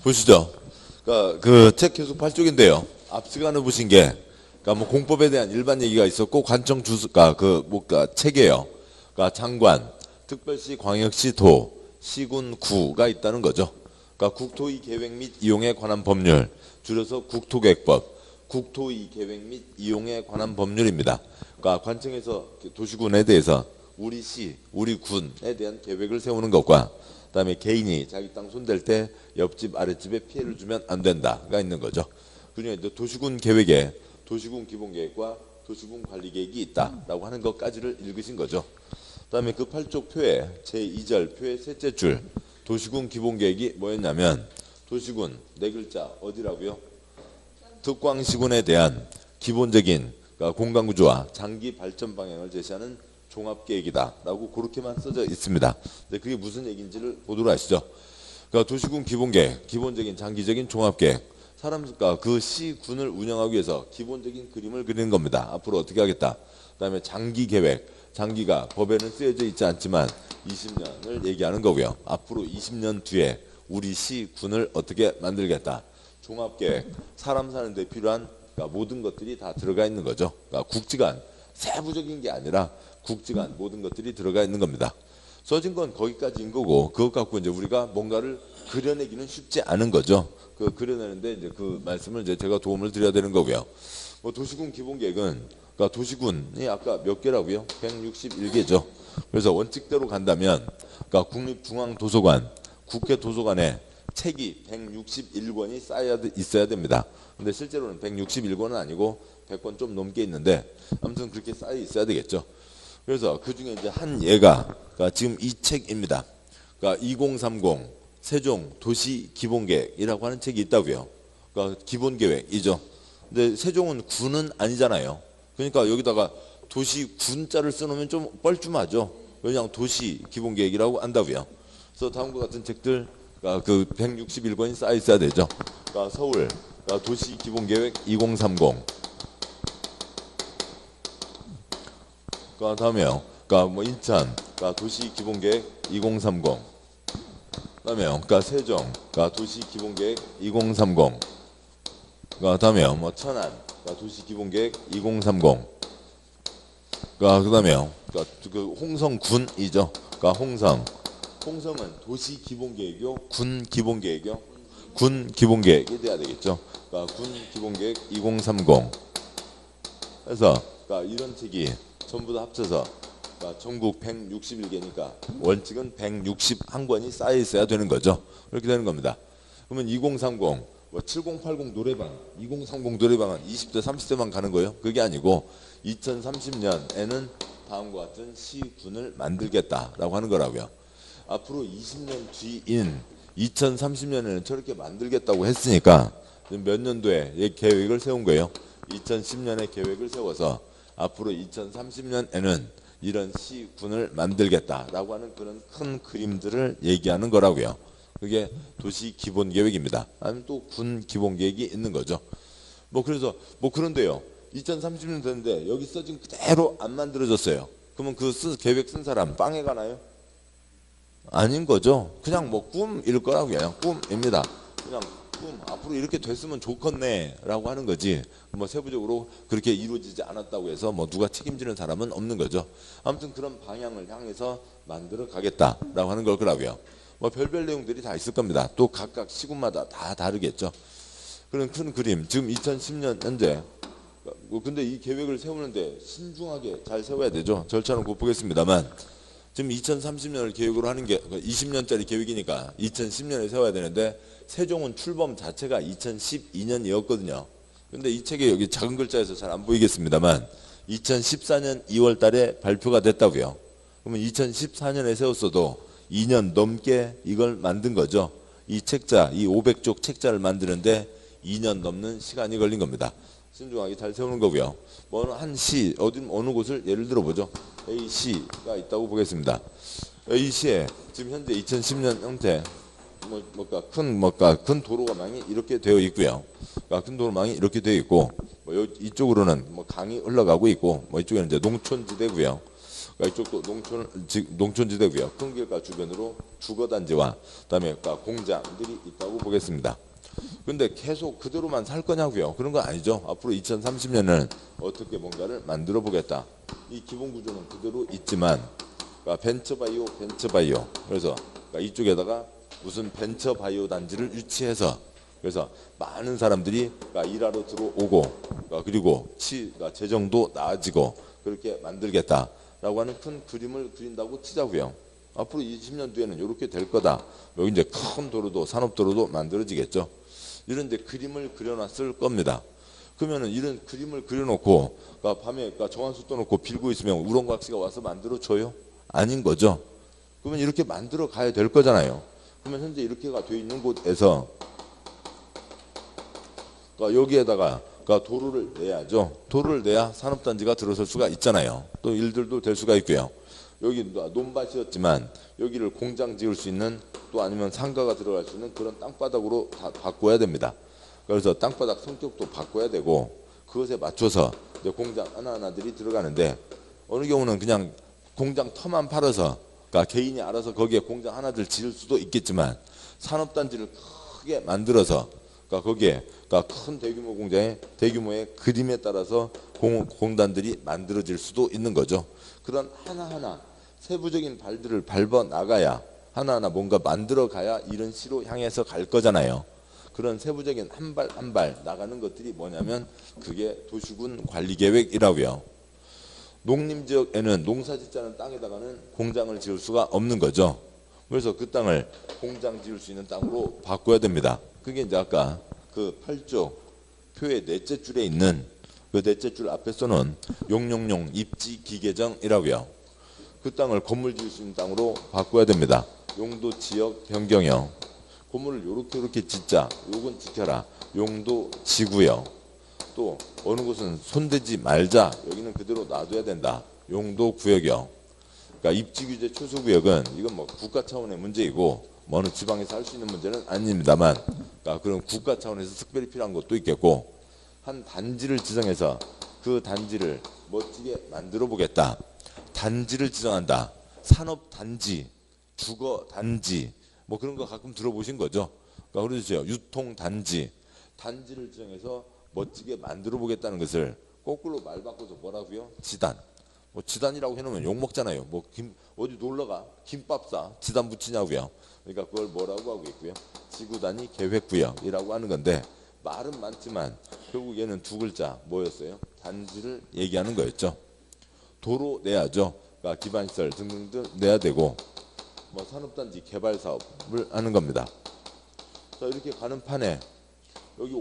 보시죠. 그러니까 그 책 계속 8쪽인데요. 앞 시간에 보신 게, 그러니까 뭐 공법에 대한 일반 얘기가 있었고, 관청 주수가 책이에요. 그러니까 장관, 특별시, 광역시, 도, 시군, 구가 있다는 거죠. 그러니까 국토의 계획 및 이용에 관한 법률, 줄여서 국토계획법, 국토의 계획 및 이용에 관한 법률입니다. 그러니까 관청에서 도시군에 대해서 우리 시, 우리 군에 대한 계획을 세우는 것과, 그다음에 개인이 자기 땅 손댈 때 옆집 아랫집에 피해를 주면 안 된다가 있는 거죠. 그중에 이제 도시군 계획에 도시군 기본계획과 도시군 관리계획이 있다라고 하는 것까지를 읽으신 거죠. 그다음에 그 8쪽 표에 제2절 표의 셋째 줄 도시군 기본계획이 뭐였냐면, 도시군 네 글자 어디라고요? 특광시군에 대한 기본적인 그러니까 공간구조와 장기 발전 방향을 제시하는 종합계획이다라고 그렇게만 써져 있습니다. 근데 그게 무슨 얘기인지를 보도록 하시죠. 그러니까 도시군 기본계획, 기본적인 장기적인 종합계획, 사람과 그 시군을 운영하기 위해서 기본적인 그림을 그리는 겁니다. 앞으로 어떻게 하겠다. 그다음에 장기계획, 장기가 법에는 쓰여져 있지 않지만 20년을 얘기하는 거고요. 앞으로 20년 뒤에 우리 시군을 어떻게 만들겠다. 종합계획, 사람 사는 데 필요한 그러니까 모든 것들이 다 들어가 있는 거죠. 그러니까 국지관, 세부적인 게 아니라 국지관 모든 것들이 들어가 있는 겁니다. 써진 건 거기까지인 거고, 그것 갖고 이제 우리가 뭔가를 그려내기는 쉽지 않은 거죠. 그 그려내는데 이제 그 말씀을 이제 제가 도움을 드려야 되는 거고요. 뭐 도시군 기본계획은 그러니까 도시군이 아까 몇 개라고요? 161개죠. 그래서 원칙대로 간다면 그러니까 국립중앙도서관, 국회도서관에 책이 161권이 있어야 됩니다. 근데 실제로는 161권은 아니고 100권 좀 넘게 있는데 아무튼 그렇게 쌓여 있어야 되겠죠. 그래서 그 중에 이제 한 예가 그러니까 지금 이 책입니다. 그러니까 2030 세종 도시 기본계획이라고 하는 책이 있다고요. 그러니까 기본계획이죠. 근데 세종은 군은 아니잖아요. 그러니까 여기다가 도시 군자를 써놓으면 좀 뻘쭘하죠. 왜냐하면 도시 기본계획이라고 한다고요. 그래서 다음과 같은 책들 그러니까 그 161권이 쌓여 있어야 되죠. 그러니까 서울 그러니까 도시 기본계획 2030. 그 다음에요. 그러니까 뭐 인천, 그러니까 도시 기본계획 2030. 그다음에요. 그러니까 세종, 그러니까 도시 기본계획 2030. 그다음에요. 뭐 천안, 그러니까 도시 기본계획 2030. 그다음에요. 그러니까 그 홍성군이죠. 그러니까 홍성은 도시 기본계획이요, 군 기본계획이요. 군 기본계획이 돼야 되겠죠. 그러니까 군 기본계획 2030. 그래서 그러니까 이런 책이 전부 다 합쳐서 그러니까 전국 161개니까 원칙은 161권이 쌓여 있어야 되는 거죠. 그렇게 되는 겁니다. 그러면 2030, 뭐 7080 노래방, 2030 노래방은 20대, 30대만 가는 거예요. 그게 아니고 2030년에는 다음과 같은 시군을 만들겠다라고 하는 거라고요. 앞으로 20년 뒤인 2030년에는 저렇게 만들겠다고 했으니까 몇 년도에 계획을 세운 거예요. 2010년에 계획을 세워서 앞으로 2030년에는 이런 시군을 만들겠다라고 하는 그런 큰 그림들을 얘기하는 거라고요. 그게 도시 기본계획입니다. 아니면 또 군 기본계획이 있는 거죠. 뭐 그래서 뭐 그런데요. 2030년 됐는데 여기 써진 그대로 안 만들어졌어요. 그러면 그 계획 쓴 사람 빵에 가나요? 아닌 거죠. 그냥 뭐 꿈일 거라고요. 꿈입니다. 그냥 꿈 앞으로 이렇게 됐으면 좋겠네 라고 하는 거지, 뭐 세부적으로 그렇게 이루어지지 않았다고 해서 뭐 누가 책임지는 사람은 없는 거죠. 아무튼 그런 방향을 향해서 만들어 가겠다라고 하는 걸 거라고요. 뭐 별별 내용들이 다 있을 겁니다. 또 각각 시군마다 다 다르겠죠. 그런 큰 그림, 지금 2010년 현재 근데 이 계획을 세우는데 신중하게 잘 세워야 되죠. 절차는 곧 보겠습니다만 지금 2030년을 계획으로 하는 게 20년짜리 계획이니까 2010년에 세워야 되는데 세종은 출범 자체가 2012년이었거든요. 근데 이 책에 여기 작은 글자에서 잘 안 보이겠습니다만 2014년 2월 달에 발표가 됐다고요. 그러면 2014년에 세웠어도 2년 넘게 이걸 만든 거죠. 이 책자, 이 500쪽 책자를 만드는데 2년 넘는 시간이 걸린 겁니다. 신중하게 잘 세우는 거고요. 뭐 한 시, 어느 곳을 예를 들어 보죠. A시가 있다고 보겠습니다. A시에 지금 현재 2010년 형태 큰 도로망이 이렇게 되어 있고요. 큰 도로망이 이렇게 되어 있고, 뭐 이쪽으로는 뭐 강이 흘러가고 있고, 뭐 이쪽에는 이제 농촌지대고요. 그러니까 이쪽도 농촌지대고요. 큰 길가 주변으로 주거단지와 그다음에 그러니까 공장들이 있다고 보겠습니다. 근데 계속 그대로만 살 거냐고요? 그런 거 아니죠. 앞으로 2030년은 어떻게 뭔가를 만들어 보겠다. 이 기본 구조는 그대로 있지만 그러니까 벤처바이오. 그래서 그러니까 이쪽에다가 무슨 벤처바이오 단지를 유치해서 그래서 많은 사람들이 그러니까 일하러 들어오고 그러니까 그리고 그러니까 재정도 나아지고 그렇게 만들겠다라고 하는 큰 그림을 그린다고 치자고요. 앞으로 20년 뒤에는 이렇게 될 거다. 여기 이제 큰 도로도 산업도로도 만들어지겠죠. 이런 이제 그림을 그려놨을 겁니다. 그러면은 이런 그림을 그려놓고 그러니까 밤에 그러니까 정한수 떠놓고 빌고 있으면 우렁각시가 와서 만들어줘요? 아닌 거죠. 그러면 이렇게 만들어 가야 될 거잖아요. 그러면 현재 이렇게가 돼 있는 곳에서 그러니까 여기에다가 그러니까 도로를 내야죠. 도로를 내야 산업단지가 들어설 수가 있잖아요. 또 일들도 될 수가 있고요. 여기 논밭이었지만 여기를 공장 지을 수 있는 또 아니면 상가가 들어갈 수 있는 그런 땅바닥으로 다 바꿔야 됩니다. 그래서 땅바닥 성격도 바꿔야 되고 그것에 맞춰서 이제 공장 하나하나들이 들어가는데 어느 경우는 그냥 공장 터만 팔아서 그러니까 개인이 알아서 거기에 공장 하나들 지을 수도 있겠지만 산업단지를 크게 만들어서 그러니까 거기에 그러니까 큰 대규모 공장의 대규모의 그림에 따라서 공단들이 만들어질 수도 있는 거죠. 그런 하나하나 세부적인 발들을 밟아 나가야 하나하나 뭔가 만들어 가야 이런 시로 향해서 갈 거잖아요. 그런 세부적인 한 발 한 발 나가는 것들이 뭐냐면 그게 도시군 관리계획이라고요. 농림지역에는 농사짓자는 땅에다가는 공장을 지을 수가 없는 거죠. 그래서 그 땅을 공장 지을 수 있는 땅으로 바꿔야 됩니다. 그게 이제 아까 그 8조 표의 넷째 줄에 있는 그 넷째 줄 앞에 써놓은 용용용 입지 기계정이라고요. 그 땅을 건물 지을 수 있는 땅으로 바꿔야 됩니다. 용도 지역 변경형. 건물을 요렇게 짓자. 요건 지켜라. 용도 지구요. 또 어느 곳은 손대지 말자. 여기는 그대로 놔둬야 된다. 용도 구역이요. 그러니까 입지 규제 초소 구역은 이건 뭐 국가 차원의 문제이고 뭐 어느 지방에서 할 수 있는 문제는 아닙니다만 그러니까 그런 국가 차원에서 특별히 필요한 것도 있겠고 한 단지를 지정해서 그 단지를 멋지게 만들어 보겠다. 단지를 지정한다. 산업단지, 주거단지 뭐 그런 거 가끔 들어보신 거죠. 그러니까 그러죠. 유통단지, 단지를 지정해서 멋지게 만들어 보겠다는 것을 거꾸로 말 바꿔서 뭐라고요? 지단. 뭐 지단이라고 해놓으면 욕 먹잖아요. 뭐 어디 놀러가 김밥 싸 지단 붙이냐고요. 그러니까 그걸 뭐라고 하고 있고요. 지구단위 계획구역이라고 하는 건데 말은 많지만 결국 얘는 두 글자 뭐였어요? 단지를 얘기하는 거였죠. 도로 내야죠. 그러니까 기반시설 등등등 내야 되고 뭐 산업단지 개발 사업을 하는 겁니다. 자 이렇게 가는 판에 여기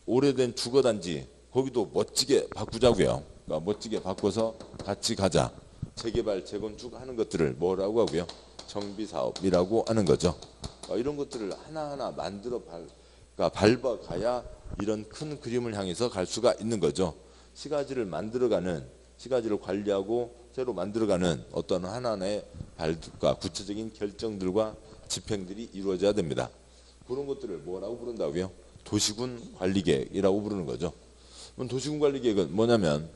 오래된 주거단지 거기도 멋지게 바꾸자고요. 그러니까 멋지게 바꿔서 같이 가자. 재개발 재건축 하는 것들을 뭐라고 하고요? 정비사업이라고 하는 거죠. 이런 것들을 하나하나 만들어 밟아가야 이런 큰 그림을 향해서 갈 수가 있는 거죠. 시가지를 만들어가는 시가지를 관리하고 새로 만들어가는 어떤 하나하나의 발과 구체적인 결정들과 집행들이 이루어져야 됩니다. 그런 것들을 뭐라고 부른다고요? 도시군 관리계획이라고 부르는 거죠. 그럼 도시군 관리계획은 뭐냐면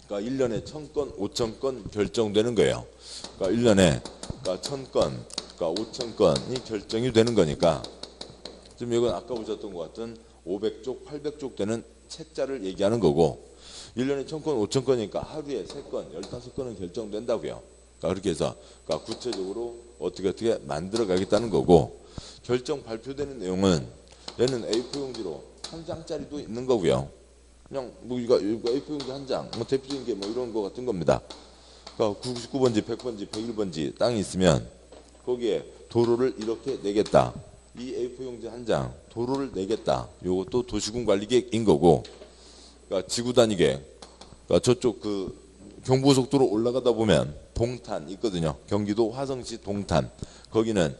그러니까 1년에 1000건, 5000건 결정되는 거예요. 그러니까 1년에 그러니까 1000건, 그러니까 5000건이 결정이 되는 거니까 지금 이건 아까 보셨던 것 같은 500쪽, 800쪽 되는 책자를 얘기하는 거고 1년에 1000건, 5000건이니까 하루에 3건, 15건은 결정된다고요. 그러니까 그렇게 해서 그러니까 구체적으로 어떻게 만들어 가겠다는 거고 결정 발표되는 내용은 얘는 A4 용지로 한 장짜리도 있는 거고요. 그냥 뭐 이거 A4 용지 한 장, 뭐 대표적인 게 뭐 이런 거 같은 겁니다. 그러니까 99번지, 100번지, 101번지 땅이 있으면 거기에 도로를 이렇게 내겠다. 이 A4 용지 한 장, 도로를 내겠다. 이것도 도시군 관리계획인 거고, 그러니까 지구단위 계획. 그러니까 저쪽 그 경부고속도로 올라가다 보면 동탄 있거든요. 경기도 화성시 동탄. 거기는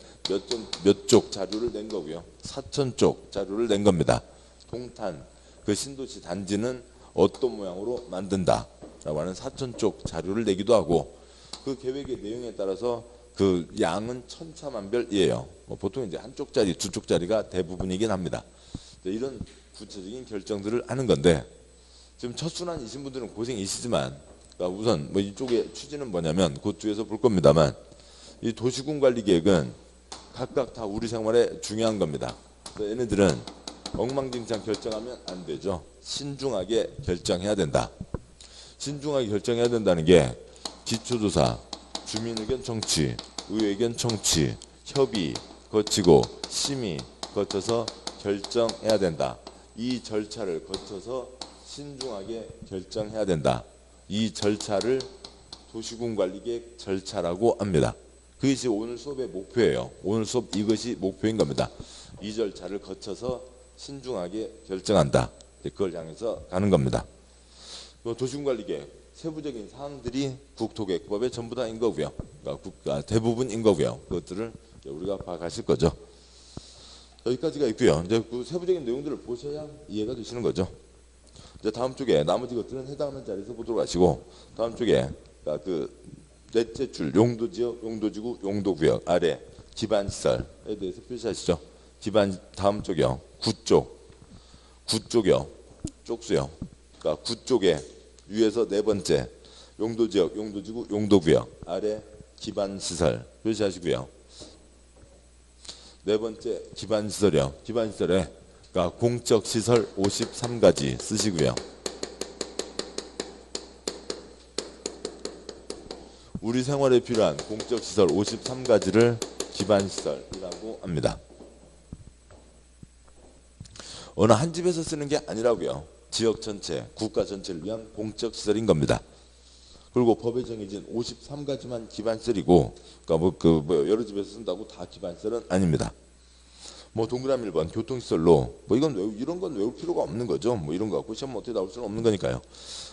몇 쪽 자료를 낸 거고요. 4000쪽 자료를 낸 겁니다. 동탄 그 신도시 단지는 어떤 모양으로 만든다라고 하는 4000쪽 자료를 내기도 하고 그 계획의 내용에 따라서 그 양은 천차만별이에요. 뭐 보통 이제 한 쪽짜리, 두 쪽짜리가 대부분이긴 합니다. 이런 구체적인 결정들을 하는 건데 지금 첫 순환이신 분들은 고생이시지만 그러니까 우선 뭐 이쪽의 취지는 뭐냐면 그쪽에서 볼 겁니다만 이 도시군 관리 계획은 각각 다 우리 생활에 중요한 겁니다. 그래서 얘네들은 엉망진창 결정하면 안 되죠. 신중하게 결정해야 된다. 신중하게 결정해야 된다는 게 기초조사, 주민의견 청취, 의회견 청취, 협의 거치고 심의 거쳐서 결정해야 된다. 이 절차를 거쳐서 신중하게 결정해야 된다. 이 절차를 도시군관리계획 절차라고 합니다. 그것이 오늘 수업의 목표예요. 오늘 수업 이것이 목표인 겁니다. 이 절차를 거쳐서 신중하게 결정한다. 그걸 향해서 가는 겁니다. 도시군관리계획 세부적인 사항들이 국토계획법의 전부 다인 거고요. 그러니까 대부분인 거고요. 그것들을 우리가 봐가실 거죠. 여기까지가 있고요. 이제 그 세부적인 내용들을 보셔야 이해가 되시는 거죠. 이제 다음 쪽에 나머지 것들은 해당하는 자리에서 보도록 하시고, 다음 쪽에 그 넷째 줄 용도지역, 용도지구, 용도구역 아래 기반시설에 대해서 표시하시죠. 기반 다음 쪽이요. 구쪽이요. 쪽수요. 그러니까 구쪽에 위에서 네 번째 용도지역, 용도지구, 용도구역 아래 기반시설 표시하시고요. 네 번째 기반시설이요. 기반시설에 그러니까 공적시설 53가지 쓰시고요. 우리 생활에 필요한 공적시설 53가지를 기반시설이라고 합니다. 어느 한 집에서 쓰는 게 아니라고요. 지역 전체, 국가 전체를 위한 공적시설인 겁니다. 그리고 법에 정해진 53가지만 기반시설이고, 그러니까 여러 집에서 쓴다고 다 기반시설은 아닙니다. 뭐 동그라미 1번 교통시설로 이런 건 외울 필요가 없는 거죠. 뭐 이런 거 갖고 시험 어떻게 나올 수는 없는 거니까요.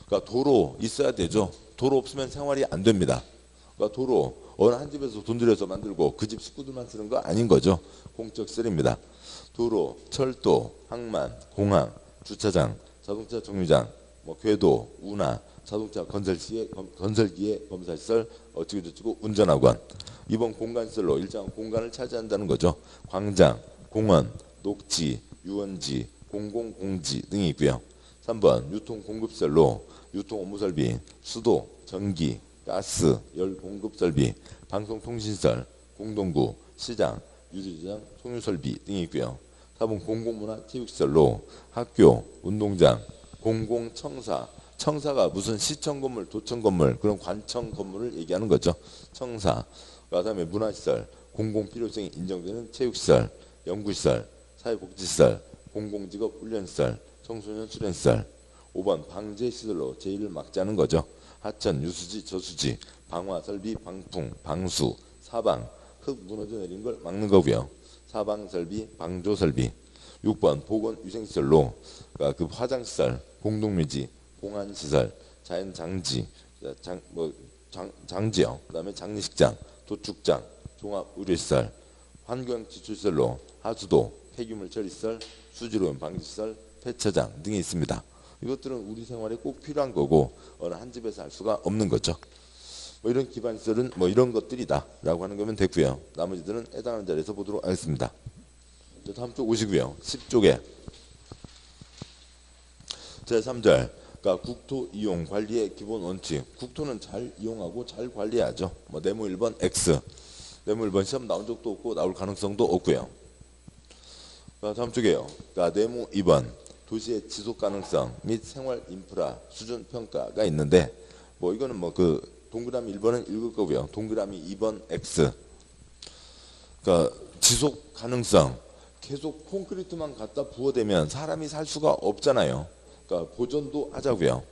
그러니까 도로 있어야 되죠. 도로 없으면 생활이 안 됩니다. 그러니까 도로 어느 한 집에서 돈 들여서 만들고 그 집 식구들만 쓰는 거 아닌 거죠. 공적시설입니다. 도로, 철도, 항만, 공항, 주차장, 자동차 정류장, 뭐 궤도, 운하, 자동차 건설기의 검사시설, 어쩌고저쩌고 운전학원. 이번 공간시설로 일정한 공간을 차지한다는 거죠. 광장, 공원, 녹지, 유원지, 공공공지 등이 있고요. 3번 유통공급시설로 유통업무설비, 수도, 전기, 가스, 열공급설비, 방송통신시설, 공동구, 시장, 유리장, 통유설비 등이 있고요. 4번 공공문화체육시설로 학교, 운동장, 공공청사, 청사가 무슨 시청 건물, 도청 건물, 그런 관청 건물을 얘기하는 거죠. 청사. 그다음에 문화시설, 공공필요성이 인정되는 체육시설, 연구시설, 사회복지시설, 공공직업 훈련시설, 청소년 수련시설. 5번 방제시설로 제1을 막지 않은 거죠. 하천, 유수지, 저수지, 방화설비, 방풍, 방수, 사방, 흙 무너져 내리는 걸 막는 거고요. 사방설비, 방조설비. 6번 보건위생시설로 그 화장시설, 공동묘지, 공안시설, 자연장지, 장지요. 그다음에 장례식장, 도축장, 종합의료시설, 환경지출시설로 하수도, 폐기물 처리시설, 수질오염 방지시설, 폐처장 등이 있습니다. 이것들은 우리 생활에 꼭 필요한 거고 어느 한 집에서 할 수가 없는 거죠. 뭐 이런 기반시설은 뭐 이런 것들이다 라고 하는 거면 됐고요. 나머지들은 해당하는 자리에서 보도록 하겠습니다. 다음 쪽 오시고요. 10쪽에 제3절 그러니까 국토 이용 관리의 기본 원칙. 국토는 잘 이용하고 잘 관리하죠. 뭐 네모 1번 X. 네모 1번 시험 나온 적도 없고 나올 가능성도 없고요. 다음 쪽에요. 그러니까 네모 2번 도시의 지속 가능성 및 생활 인프라 수준 평가가 있는데 뭐 이거는 뭐 그 동그라미 1번은 읽을 거고요. 동그라미 2번 X. 그러니까 지속 가능성. 계속 콘크리트만 갖다 부어대면 사람이 살 수가 없잖아요. 그러니까 보존도 하자고요.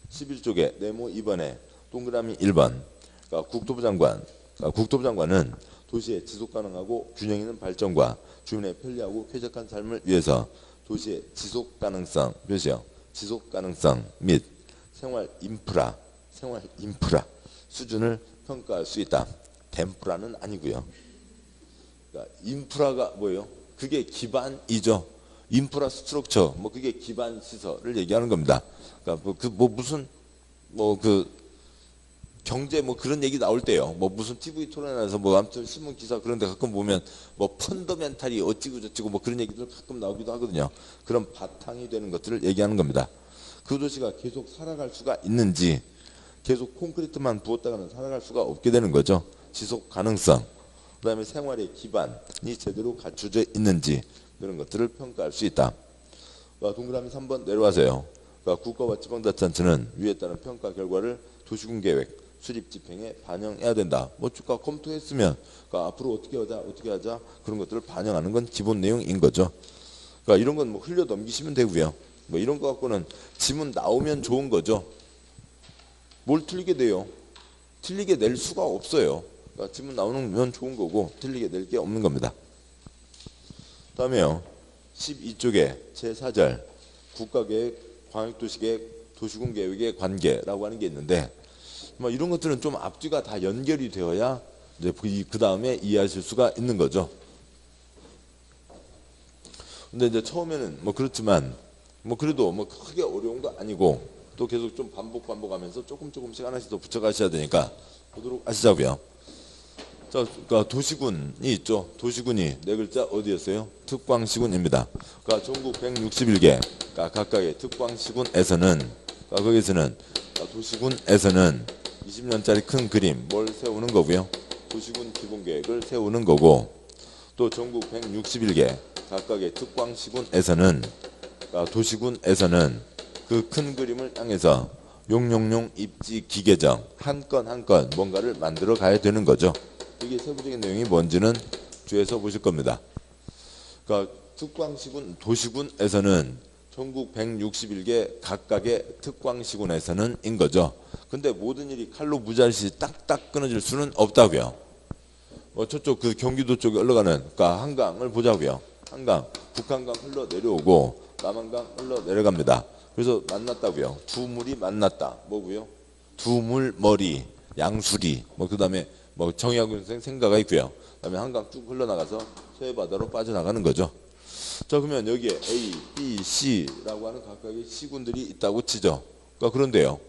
11쪽에 네모 2번에 동그라미 1번. 그러니까 국토부 장관. 그러니까 국토부 장관은 도시의 지속 가능하고 균형 있는 발전과 주민의 편리하고 쾌적한 삶을 위해서 도시의 지속 가능성 표시요. 지속 가능성 및 생활 인프라 수준을 평가할 수 있다. 댐프라는 아니고요. 그러니까 인프라가 뭐예요? 그게 기반이죠. 인프라 스트럭처 뭐 그게 기반 시설을 얘기하는 겁니다. 그러니까 무슨 경제 뭐 그런 얘기 나올 때요. 뭐 무슨 TV 토론에서 뭐 아무튼 신문 기사 그런 데 가끔 보면 뭐 펀더멘탈이 어찌고 저찌고 뭐 그런 얘기들 가끔 나오기도 하거든요. 그런 바탕이 되는 것들을 얘기하는 겁니다. 그 도시가 계속 살아갈 수가 있는지 계속 콘크리트만 부었다가는 살아갈 수가 없게 되는 거죠. 지속 가능성, 그다음에 생활의 기반이 제대로 갖춰져 있는지 이런 것들을 평가할 수 있다. 동그라미 3번 내려와서요. 국가와 지방자치단체는 위에 따른 평가 결과를 도시군계획 수립 집행에 반영해야 된다. 쭉가 검토했으면 앞으로 어떻게 하자 그런 것들을 반영하는 건 기본 내용인 거죠. 이런 건 흘려 넘기시면 되고요. 이런 거 갖고는 지문 나오면 좋은 거죠. 뭘 틀리게 돼요? 틀리게 낼 수가 없어요. 지문 나오면 좋은 거고 틀리게 낼 게 없는 겁니다. 다음에요. 12쪽에 제4절 국가계획, 광역도시계획, 도시군계획의 관계라고 하는 게 있는데 이런 것들은 좀 앞뒤가 다 연결이 되어야 이제 그 다음에 이해하실 수가 있는 거죠. 근데 이제 처음에는 그렇지만 그래도 크게 어려운 거 아니고 또 계속 좀 반복하면서 조금씩 하나씩 더 붙여가셔야 되니까 보도록 하시자고요. 자, 도시군이 있죠. 도시군이 네 글자 어디였어요? 특광시군입니다. 전국 161개 각각의 특광시군에서는 거기서는 도시군에서는 20년짜리 큰 그림 뭘 세우는 거고요. 도시군 기본계획을 세우는 거고 또 전국 161개 각각의 특광시군에서는 도시군에서는 그 큰 그림을 향해서 용용용 입지 기계정 한 건 한 건 뭔가를 만들어 가야 되는 거죠. 이게 세부적인 내용이 뭔지는 뒤에서 보실 겁니다. 특광시군 도시군에서는 전국 161개 각각의 특광시군에서는 인 거죠. 근데 모든 일이 칼로 무잘시 딱딱 끊어질 수는 없다고요. 저쪽 경기도 쪽에 흘러가는 한강을 보자고요. 한강, 북한강 흘러 내려오고 남한강 흘러 내려갑니다. 그래서 만났다고요. 두 물이 만났다. 뭐고요? 두 물 머리, 양수리. 그다음에 정의하고 있는 생가가 있고요. 그다음에 한강 쭉 흘러나가서 서해바다로 빠져나가는 거죠. 자, 그러면 여기에 A, B, C라고 하는 각각의 시군들이 있다고 치죠. 그런데요.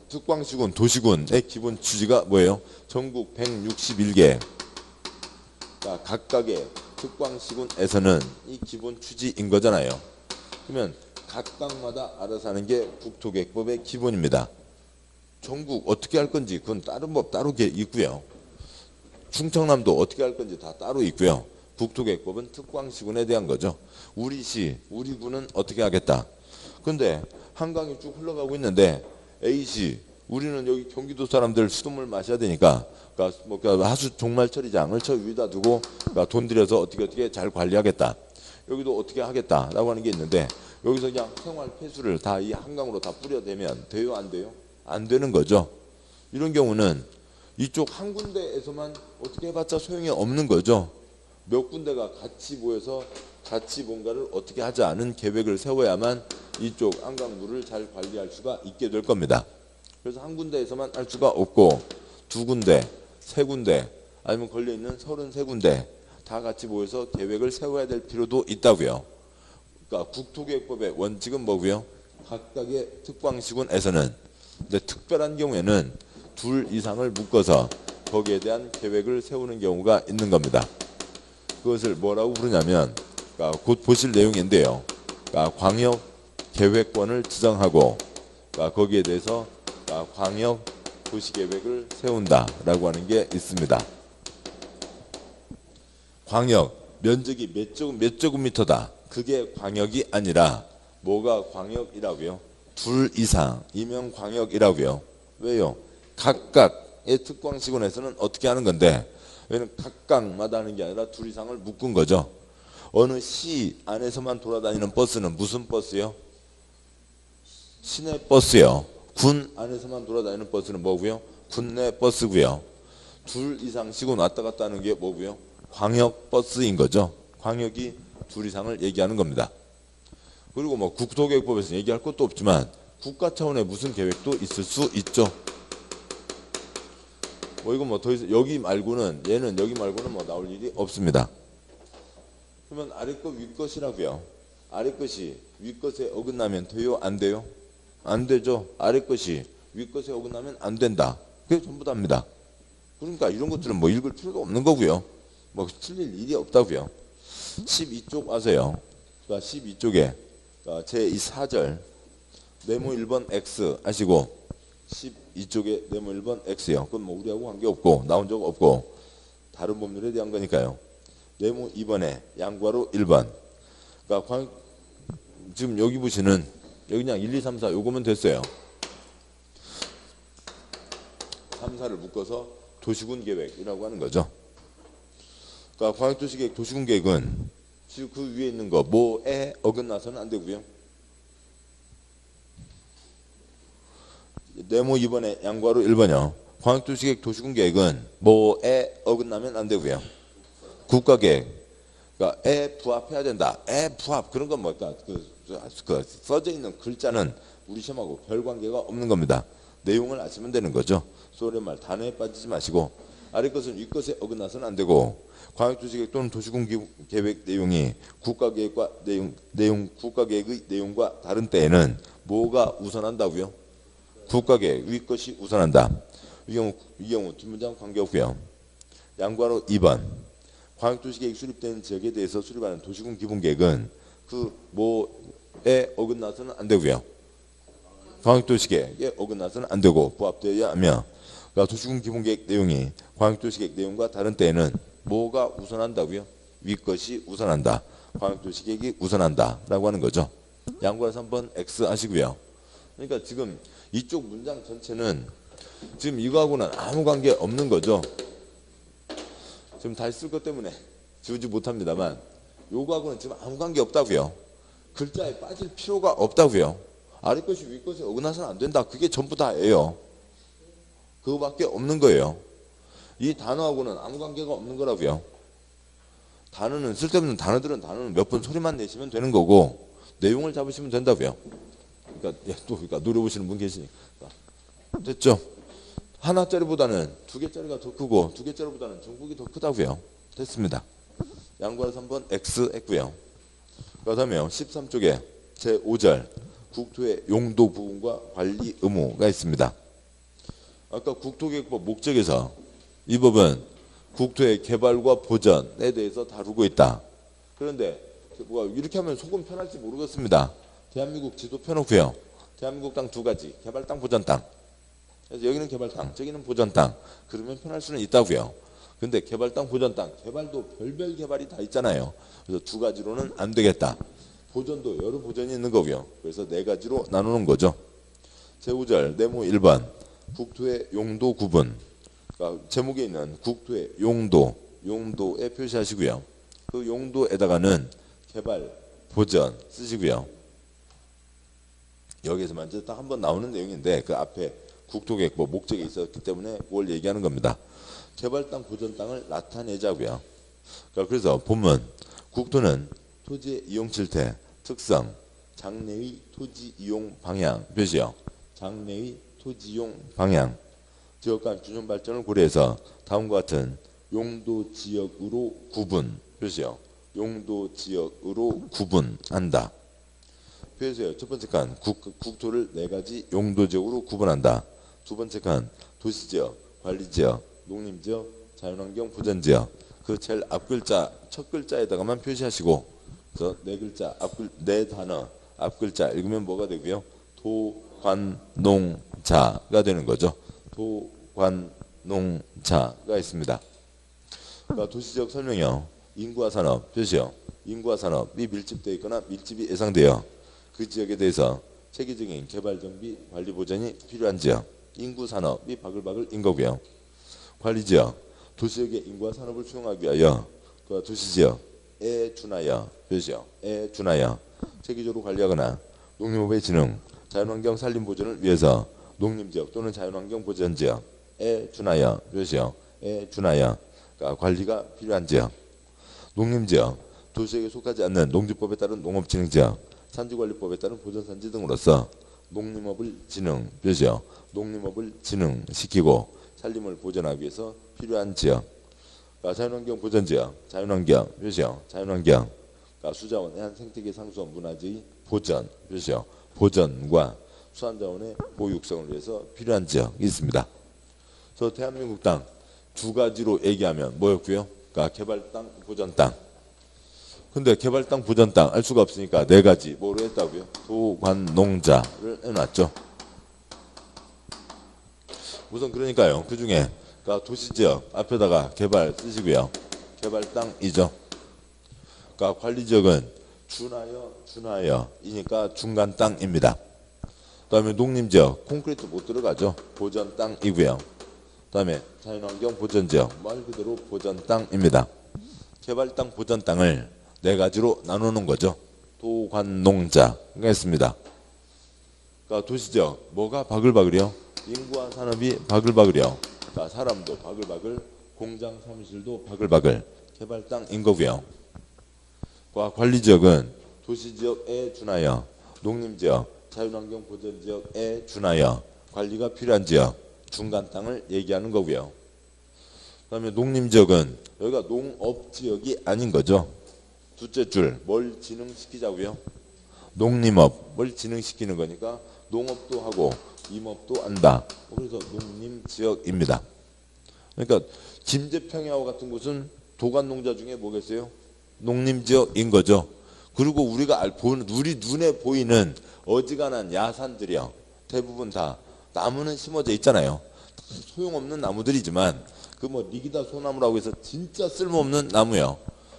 특광시군, 도시군의 기본 취지가 뭐예요? 전국 161개 각각의 특광시군에서는 이 기본 취지인 거잖아요. 그러면 각각마다 알아서 하는 게 국토계획법의 기본입니다. 전국 어떻게 할 건지 그건 다른 법 따로 있고요. 충청남도 어떻게 할 건지 다 따로 있고요. 국토계획법은 특광시군에 대한 거죠. 우리 시, 우리 군은 어떻게 하겠다. 근데 한강이 쭉 흘러가고 있는데 A시, 우리는 여기 경기도 사람들 수돗물 마셔야 되니까 하수 종말처리장을 저 위에다 두고 돈 들여서 어떻게 잘 관리하겠다. 여기도 어떻게 하겠다라고 하는 게 있는데 여기서 그냥 생활 폐수를 다 이 한강으로 다 뿌려대면 돼요, 안 돼요? 안 되는 거죠. 이런 경우는 이쪽 한 군데에서만 어떻게 해봤자 소용이 없는 거죠. 몇 군데가 같이 모여서 같이 뭔가를 어떻게 하지 않은 계획을 세워야만 이쪽 한강물을 잘 관리할 수가 있게 될 겁니다. 그래서 한 군데에서만 할 수가 없고 두 군데, 세 군데 아니면 걸려있는 33군데 다 같이 모여서 계획을 세워야 될 필요도 있다고요. 국토계획법의 원칙은 뭐고요? 각각의 특광시군에서는 특별한 경우에는 둘 이상을 묶어서 거기에 대한 계획을 세우는 경우가 있는 겁니다. 그것을 뭐라고 부르냐면 곧 보실 내용인데요. 광역 계획권을 지정하고 거기에 대해서 광역 도시계획을 세운다라고 하는 게 있습니다. 광역 면적이 몇 제곱미터다. 그게 광역이 아니라 뭐가 광역이라고요? 둘 이상이면 광역이라고요. 왜요? 각각의 특광시군에서는 어떻게 하는 건데 왜냐면 각각마다 하는 게 아니라 둘 이상을 묶은 거죠. 어느 시 안에서만 돌아다니는 버스는 무슨 버스요? 시내 버스요. 군 안에서만 돌아다니는 버스는 뭐고요? 군내 버스고요. 둘 이상 시군 왔다 갔다 하는 게 뭐고요? 광역 버스인 거죠. 광역이 둘 이상을 얘기하는 겁니다. 그리고 국토계획법에서 얘기할 것도 없지만 국가 차원의 무슨 계획도 있을 수 있죠. 이거 더 이상 여기 말고는 얘는 여기 말고는 나올 일이 없습니다. 그러면 아래 것 위 것이라고요. 아래 것이 위 것에 어긋나면 돼요, 안 돼요? 안 되죠. 아래 것이 위 것에 어긋나면 안 된다. 그게 전부 다입니다. 그러니까 이런 것들은 읽을 필요가 없는 거고요. 틀릴 일이 없다고요. 12쪽 아세요? 12쪽에 제4절 네모 1번 X 하시고 12쪽에 네모 1번 X요. 그건 뭐 우리하고 관계없고 나온 적 없고 다른 법률에 대한 거니까요. 네모 2번에 양괄호 1번. 그러니까 지금 여기 보시는 여기 그냥 1, 2, 3, 4 요거면 됐어요. 3, 4를 묶어서 도시군 계획이라고 하는 거죠. 그러니까 광역도시계획 도시군 계획은 지금 그 위에 있는 거 뭐에 어긋나서는 안 되고요. 네모 2번에 양괄호 1번이요. 광역도시계획 도시군 계획은 뭐에 어긋나면 안 되고요. 국가계획, 그러니까 에 부합해야 된다. 에 부합 그런 건 뭘까? 그 써져 있는 글자는 우리 시험하고 별 관계가 없는 겁니다. 내용을 아시면 되는 거죠. 소련말 단어에 빠지지 마시고 아래 것은 위 것에 어긋나서는 안 되고 광역도시계획 또는 도시군 계획 내용이 국가계획과 국가계획의 내용과 다른 때에는 뭐가 우선한다고요? 국가계획 위 것이 우선한다. 이 경우 뒷문장 관계없고요. 양괄호 2번 광역도시계획 수립된 지역에 대해서 수립하는 도시군 기본계획은 그 뭐에 어긋나서는 안 되고요. 광역도시계획에 어긋나서는 안 되고 부합되어야 하며 그러니까 도시군 기본계획 내용이 광역도시계획 내용과 다른 때에는 뭐가 우선한다고요? 위 것이 우선한다. 광역도시계획이 우선한다 라고 하는 거죠. 양괄호 3번 X 하시고요. 그러니까 지금 이쪽 문장 전체는 지금 이거하고는 아무 관계 없는 거죠. 지금 다시 쓸 것 때문에 지우지 못합니다만 요거하고는 지금 아무 관계 없다고요. 글자에 빠질 필요가 없다고요. 아래 것이 위 것에 어긋나서는 안 된다. 그게 전부 다예요. 그거밖에 없는 거예요. 이 단어하고는 아무 관계가 없는 거라고요. 단어는 쓸데없는 단어는 몇 번 소리만 내시면 되는 거고 내용을 잡으시면 된다고요. 그러니까 노려보시는 분 계시니까 됐죠? 하나짜리보다는 두 개짜리가 더 크고 두 개짜리보다는 전국이 더 크다고요. 됐습니다. 양괄호 3번 X 했고요. 그 다음에 13쪽에 제5절 국토의 용도 부분과 관리 의무가 있습니다. 아까 국토계획법 목적에서 이 법은 국토의 개발과 보전에 대해서 다루고 있다. 그런데 이렇게 하면 속은 편할지 모르겠습니다. 대한민국 지도 펴놓고요. 대한민국 땅 두 가지, 개발 땅, 보전 땅. 그래서 여기는 개발 땅, 저기는 보전 땅. 그러면 편할 수는 있다고요. 근데 개발 땅, 보전 땅, 개발도 별별 개발이 다 있잖아요. 그래서 두 가지로는 안 되겠다. 보전도 여러 보전이 있는 거고요. 그래서 네 가지로 나누는 거죠. 제5절 네모 1번 국토의 용도 구분. 그러니까 제목에 있는 국토의 용도에 표시하시고요. 그 용도에다가는 개발, 보전 쓰시고요. 여기에서만 딱 한 번 나오는 내용인데 그 앞에 국토계획법 목적이 있었기 때문에 그걸 얘기하는 겁니다. 개발 땅, 보전 땅을 나타내자고요. 그래서 본문 국토는 토지의 이용 실태, 특성, 장래의 토지 이용 방향 표시요. 장래의 토지 이용 방향, 지역 간 균형 발전을 고려해서 다음과 같은 용도 지역으로 구분 표시요. 용도 지역으로 구분한다. 표시요. 첫 번째 칸 국토를 네 가지 용도 지역으로 구분한다. 두 번째 칸 도시지역, 관리지역, 농림지역, 자연환경 보전지역. 그 제일 앞 글자 첫 글자에다가만 표시하시고 그래서 네 글자 네 단어 앞 글자 읽으면 뭐가 되고요? 도관농자가 되는 거죠. 도관농자가 있습니다. 그러니까 도시지역 설명이요. 인구와 산업 표시요. 인구와 산업이 밀집되어 있거나 밀집이 예상되어 그 지역에 대해서 체계적인 개발 정비 관리 보전이 필요한 지역. 인구 산업이 바글바글인 거고요. 관리지역 도시지역의 인구와 산업을 수용하기 위하여 그 도시지역에 준하여 표시요.에 준하여 체계적으로 관리하거나 농림업의 진흥, 자연환경 산림 보전을 위해서 농림지역 또는 자연환경 보전지역에 준하여 표시요.에 준하여 그러니까 관리가 필요한 지역. 농림지역 도시지역에 속하지 않는 농지법에 따른 농업진흥지역, 산지관리법에 따른 보전산지 등으로서 농림업을 진흥 표시요. 농림업을 진흥시키고 산림을 보전하기 위해서 필요한 지역. 그러니까 자연환경 보전지역, 자연환경 표시요. 자연환경 그러니까 수자원, 해안 생태계 상수원 문화재의 보전 표시요. 보전과 수산자원의 보유 육성을 위해서 필요한 지역이 있습니다. 그래서 대한민국 땅 두 가지로 얘기하면 뭐였고요? 그러니까 개발 땅, 보전 땅. 근데 개발 땅, 보전 땅 알 수가 없으니까 네 가지 뭐로 했다고요? 도관농자를 해놨죠. 우선 그러니까요. 그 중에 그러니까 도시지역 앞에다가 개발 쓰시고요. 개발 땅이죠. 그러니까 관리지역은 준하여이니까 중간 땅입니다. 그다음에 농림지역 콘크리트 못 들어가죠. 보전 땅이고요. 그다음에 자연환경 보전지역 말 그대로 보전 땅입니다. 개발 땅 보전 땅을 네 가지로 나누는 거죠. 도관농자 했습니다. 그러니까 도시지역 뭐가 바글바글이요? 인구와 산업이 바글바글이요. 그러니까 사람도 바글바글, 공장 사무실도 바글바글, 개발 땅인 거고요. 관리지역은 도시지역에 준하여, 농림지역, 자연환경 보전지역에 준하여 관리가 필요한 지역, 중간 땅을 얘기하는 거고요. 그다음에 농림지역은 여기가 농업지역이 아닌 거죠. 둘째 줄 뭘 진흥시키자고요? 농림업 뭘 진흥시키는 거니까 농업도 하고 임업도 한다. 그래서 농림지역입니다. 그러니까 김제평야와 같은 곳은 도관농자 중에 뭐겠어요? 농림지역인 거죠. 그리고 우리가 우리 눈에 보이는 어지간한 야산들이요. 대부분 다 나무는 심어져 있잖아요. 소용없는 나무들이지만 그 뭐 리기다 소나무라고 해서 진짜 쓸모없는 나무요.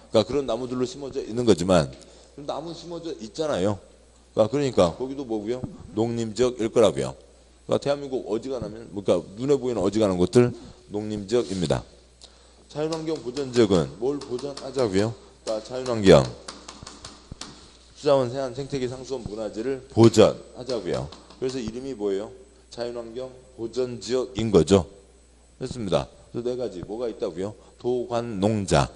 그러니까 그런 나무들로 심어져 있는 거지만 나무 심어져 있잖아요. 그러니까 거기도 뭐고요? 농림지역일 거라고요. 그러니까 대한민국 어지간하면 그러니까 눈에 보이는 어지간한 곳들 농림지역입니다. 자연환경 보전지역은 뭘 보전하자고요? 그러니까 자연환경, 수자원, 해안, 생태계, 상수원, 문화재를 보전하자고요. 그래서 이름이 뭐예요? 자연환경 보전지역인 거죠. 됐습니다. 그래서 네 가지 뭐가 있다고요? 도관농자,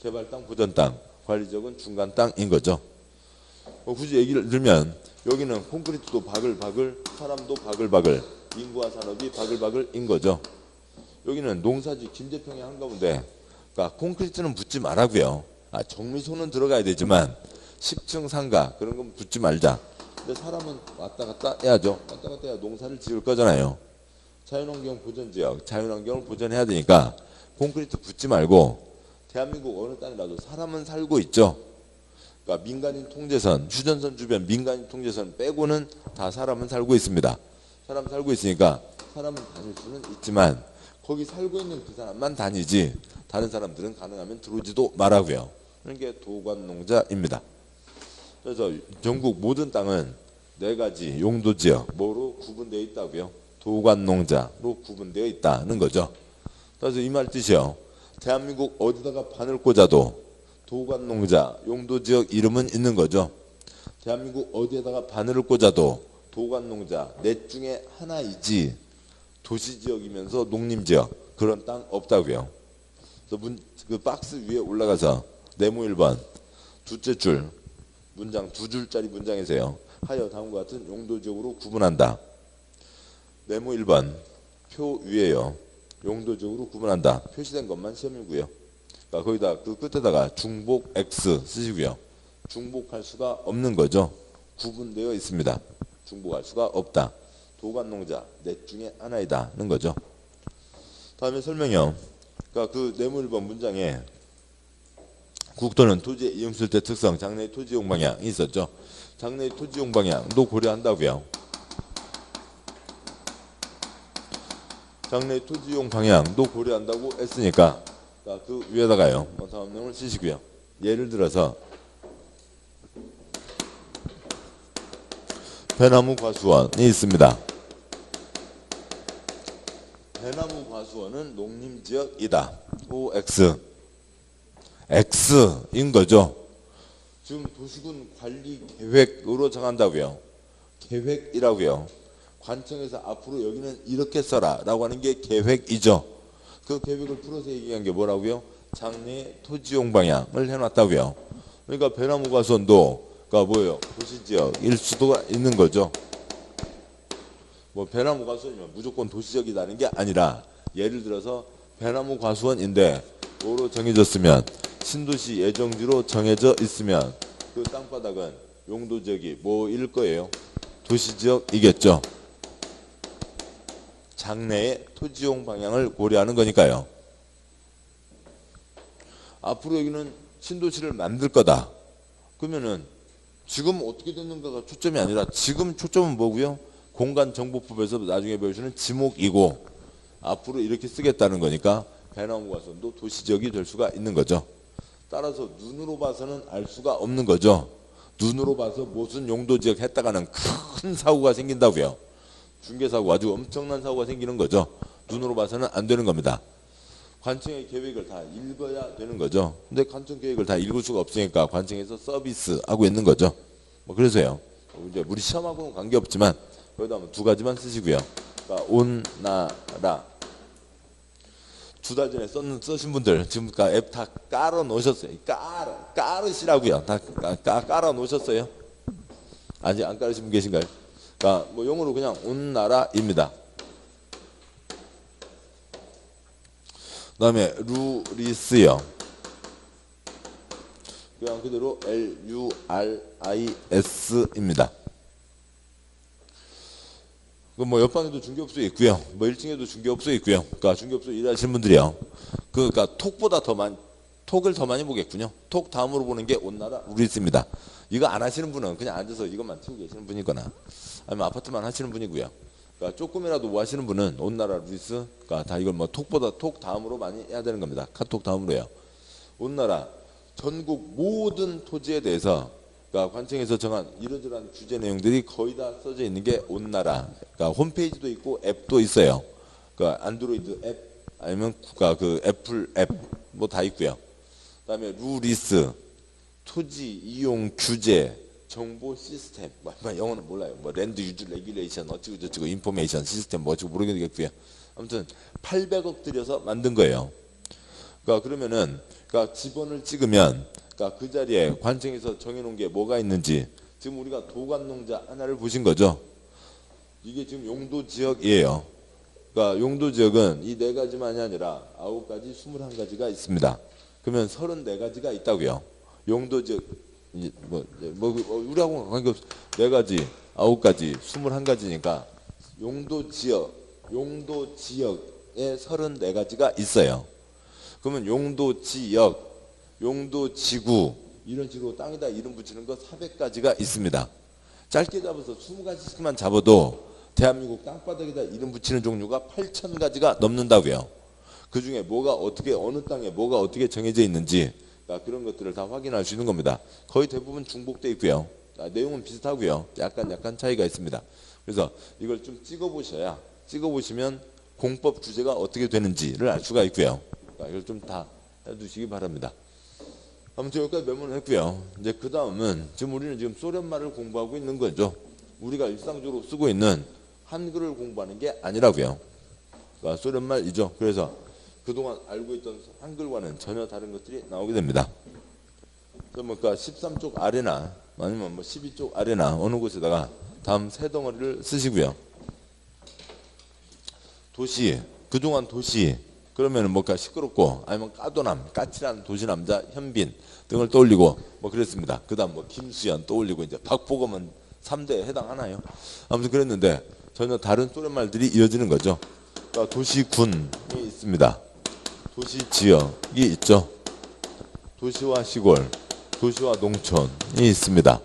개발 땅, 보전 땅, 관리지역은 중간 땅인 거죠. 굳이 얘기를 들면 여기는 콘크리트도 바글바글, 사람도 바글바글, 인구와 산업이 바글바글인 거죠. 여기는 농사지 김제평야 한가운데, 그러니까 콘크리트는 붙지 말라고요. 정미소는 들어가야 되지만 10층 상가 그런 건 붙지 말자. 근데 사람은 왔다 갔다 해야죠. 왔다 갔다 해야 농사를 지을 거잖아요. 자연환경 보전지역, 자연환경을 보전해야 되니까 콘크리트 붙지 말고 대한민국 어느 땅이라도 사람은 살고 있죠. 그러니까 민간인 통제선, 휴전선 주변 민간인 통제선 빼고는 다 사람은 살고 있습니다. 사람 살고 있으니까 사람은 다닐 수는 있지만 거기 살고 있는 그 사람만 다니지 다른 사람들은 가능하면 들어오지도 말라고요. 그런 게 도관농자입니다. 그래서 전국 모든 땅은 네 가지 용도지역 뭐로 구분되어 있다고요? 도관농자로 구분되어 있다는 거죠. 그래서 이 말 뜻이요. 대한민국 어디다가 바늘 꽂아도 도관농자 용도지역 이름은 있는 거죠. 대한민국 어디에다가 바늘을 꽂아도 도관농자 넷 중에 하나이지 도시지역이면서 농림지역 그런 땅 없다고요. 그래서 그 박스 위에 올라가서 네모 1번 둘째 줄 문장 두 줄짜리 문장에서요. 하여 다음과 같은 용도지역으로 구분한다. 네모 1번 표 위에요. 용도지역으로 구분한다. 표시된 것만 시험이고요. 그러니까 거기다 그 끝에다가 중복 X 쓰시고요. 중복할 수가 없는 거죠. 구분되어 있습니다. 중복할 수가 없다. 도관농자 넷 중에 하나이다는 거죠. 다음에 설명이요. 그러니까 그 네모 1번 문장에 국토는 토지의 이용쓸 때 특성, 장래의 토지이용 방향이 있었죠. 장래의 토지이용 방향도 고려한다고요. 장래의 토지이용 방향도 고려한다고 했으니까 그 위에다가요. 다음 내용을 쓰시고요. 예를 들어서 배나무 과수원이 있습니다. 배나무 과수원은 농림지역이다. OX X인 거죠. 지금 도시군 관리 계획으로 정한다고요. 계획이라고요. 관청에서 앞으로 여기는 이렇게 써라 라고 하는 게 계획이죠. 그 계획을 풀어서 얘기한 게 뭐라고요? 장래 토지용 방향을 해놨다고요. 그러니까 배나무 과수원도 그러니까 뭐예요? 도시지역일 수도 있는 거죠. 뭐 배나무 과수원이면 무조건 도시지역이라는 게 아니라 예를 들어서 배나무 과수원인데 뭐로 정해졌으면 신도시 예정지로 정해져 있으면 그 땅바닥은 용도지역이 뭐일 거예요? 도시지역이겠죠. 장래의 토지용 방향을 고려하는 거니까요. 앞으로 여기는 신도시를 만들 거다. 그러면은 지금 어떻게 됐는가가 초점이 아니라 지금 초점은 뭐고요? 공간정보법에서 나중에 배우시는 지목이고 앞으로 이렇게 쓰겠다는 거니까 배나무 과수원도 도시지역이 될 수가 있는 거죠. 따라서 눈으로 봐서는 알 수가 없는 거죠. 눈으로 봐서 무슨 용도지역 했다가는 큰 사고가 생긴다고요. 중개사고 아주 엄청난 사고가 생기는 거죠. 눈으로 봐서는 안 되는 겁니다. 관청의 계획을 다 읽어야 되는 거죠. 근데 관청 계획을 다 읽을 수가 없으니까 관청에서 서비스하고 있는 거죠. 뭐 그래서요. 이제 우리 시험하고는 관계없지만 거기다 한번 두 가지만 쓰시고요. 그러니까 온 나라 두 달 전에 쓰신 분들 지금 앱 다 깔아 놓으셨어요. 깔으시라고요. 다 깔아 놓으셨어요. 아직 안 깔으신 분 계신가요? 그러니까 뭐 영어로 그냥 온 나라입니다. 그다음에 루리스요. 그냥 그대로 LURIS입니다. 뭐 옆방에도 중개업소 있고요. 뭐 1층에도 중개업소 있고요. 그러니까 중개업소 일하시는 분들이요. 그러니까 톡보다 더 많이 톡을 더 많이 보겠군요. 톡 다음으로 보는 게 온나라 루리스입니다. 이거 안 하시는 분은 그냥 앉아서 이것만 치고 계시는 분이거나 아니면 아파트만 하시는 분이고요. 그러니까 조금이라도 뭐 하시는 분은 온나라 루리스 그러니까 다 이걸 뭐 톡보다 톡 다음으로 많이 해야 되는 겁니다. 카톡 다음으로요. 온나라 전국 모든 토지에 대해서 그러니까 관청에서 정한 이러저러한 규제 내용들이 거의 다 써져 있는 게 온나라. 그러니까 홈페이지도 있고 앱도 있어요. 그러니까 안드로이드 앱 아니면 그 애플 앱 뭐 다 있고요. 그다음에 루리스 토지 이용 규제 정보 시스템 영어는 몰라요. 뭐 랜드 유즈 레귤레이션 어찌고 저찌고 인포메이션 시스템 뭐 어찌고 모르겠고요. 아무튼 800억 들여서 만든 거예요. 그러니까 그러면은 그러니까 지번을 찍으면 그러니까 그 자리에 관청에서 정해놓은 게 뭐가 있는지 지금 우리가 도관농자 하나를 보신 거죠. 이게 지금 용도지역이에요. 그러니까 용도지역은 이 4가지만이 아니라 9가지, 21가지가 있습니다. 그러면 34가지가 있다고요. 용도지역 우리하고는 관계없어. 4가지, 9가지, 21가지니까 용도지역에 34가지가 있어요. 그러면 용도지역, 용도지구 이런 식으로 땅에다 이름 붙이는 거 400가지가 있습니다. 짧게 잡아서 20가지씩만 잡아도 대한민국 땅바닥에다 이름 붙이는 종류가 8,000가지가 넘는다고요. 그 중에 뭐가 어떻게 어느 땅에 뭐가 어떻게 정해져 있는지 그런 것들을 다 확인할 수 있는 겁니다. 거의 대부분 중복돼 있고요. 내용은 비슷하고요. 약간 차이가 있습니다. 그래서 이걸 좀 찍어보시면 공법 규제가 어떻게 되는지를 알 수가 있고요. 이걸 좀 다 해두시기 바랍니다. 아무튼 여기까지 메모를 했고요. 이제 그 다음은 우리는 지금 소련말을 공부하고 있는 거죠. 우리가 일상적으로 쓰고 있는 한글을 공부하는 게 아니라고요. 그러니까 소련말이죠. 그래서 그동안 알고 있던 한글과는 전혀 다른 것들이 나오게 됩니다. 그러니까 13쪽 아래나 아니면 뭐 12쪽 아래나 어느 곳에다가 다음 세 덩어리를 쓰시고요. 도시, 그동안 도시 그러면은 뭔가 시끄럽고 아니면 까칠한 도시남자 현빈 등을 떠올리고 뭐 그랬습니다. 그다음 뭐 김수현 떠올리고 이제 박보검은 3대에 해당하나요? 아무튼 그랬는데 전혀 다른 소련 말들이 이어지는 거죠. 그러니까 도시군이 있습니다. 도시지역이 있죠. 도시와 시골, 도시와 농촌이 있습니다.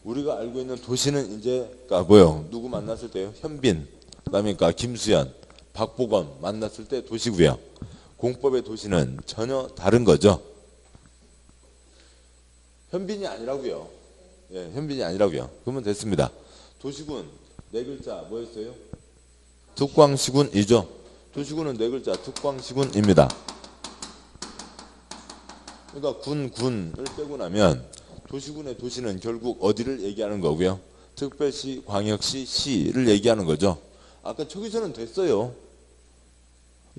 우리가 알고 있는 도시는 이제 누구 만났을 때요? 현빈, 그다음에 김수현, 박보검 만났을 때 도시고요. 공법의 도시는 전혀 다른 거죠. 현빈이 아니라고요. 예, 현빈이 아니라고요. 그러면 됐습니다. 도시군 4글자 뭐였어요? 특광시군이죠. 도시군은 4글자 특광시군입니다. 그러니까 군을 빼고 나면 도시군의 도시는 결국 어디를 얘기하는 거고요? 특별시, 광역시, 시를 얘기하는 거죠. 아까 저기서는 됐어요.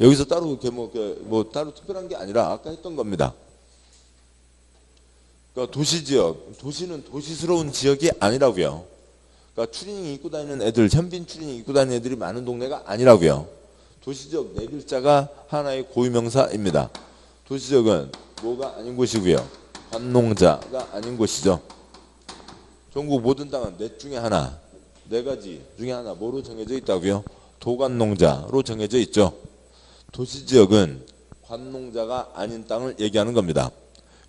여기서 따로 이렇게 뭐 따로 특별한 게 아니라 아까 했던 겁니다. 그러니까 도시지역, 도시는 도시스러운 지역이 아니라고요. 그러니까 추리닝 입고 다니는 애들, 현빈 추리닝 입고 다니는 애들이 많은 동네가 아니라고요. 도시지역 4글자가 하나의 고유명사입니다. 도시지역은 뭐가 아닌 곳이고요. 관농자가 아닌 곳이죠. 전국 모든 땅은 넷 중에 하나, 4가지 중에 하나 뭐로 정해져 있다고요? 도관농자로 정해져 있죠. 도시지역은 관농자가 아닌 땅을 얘기하는 겁니다.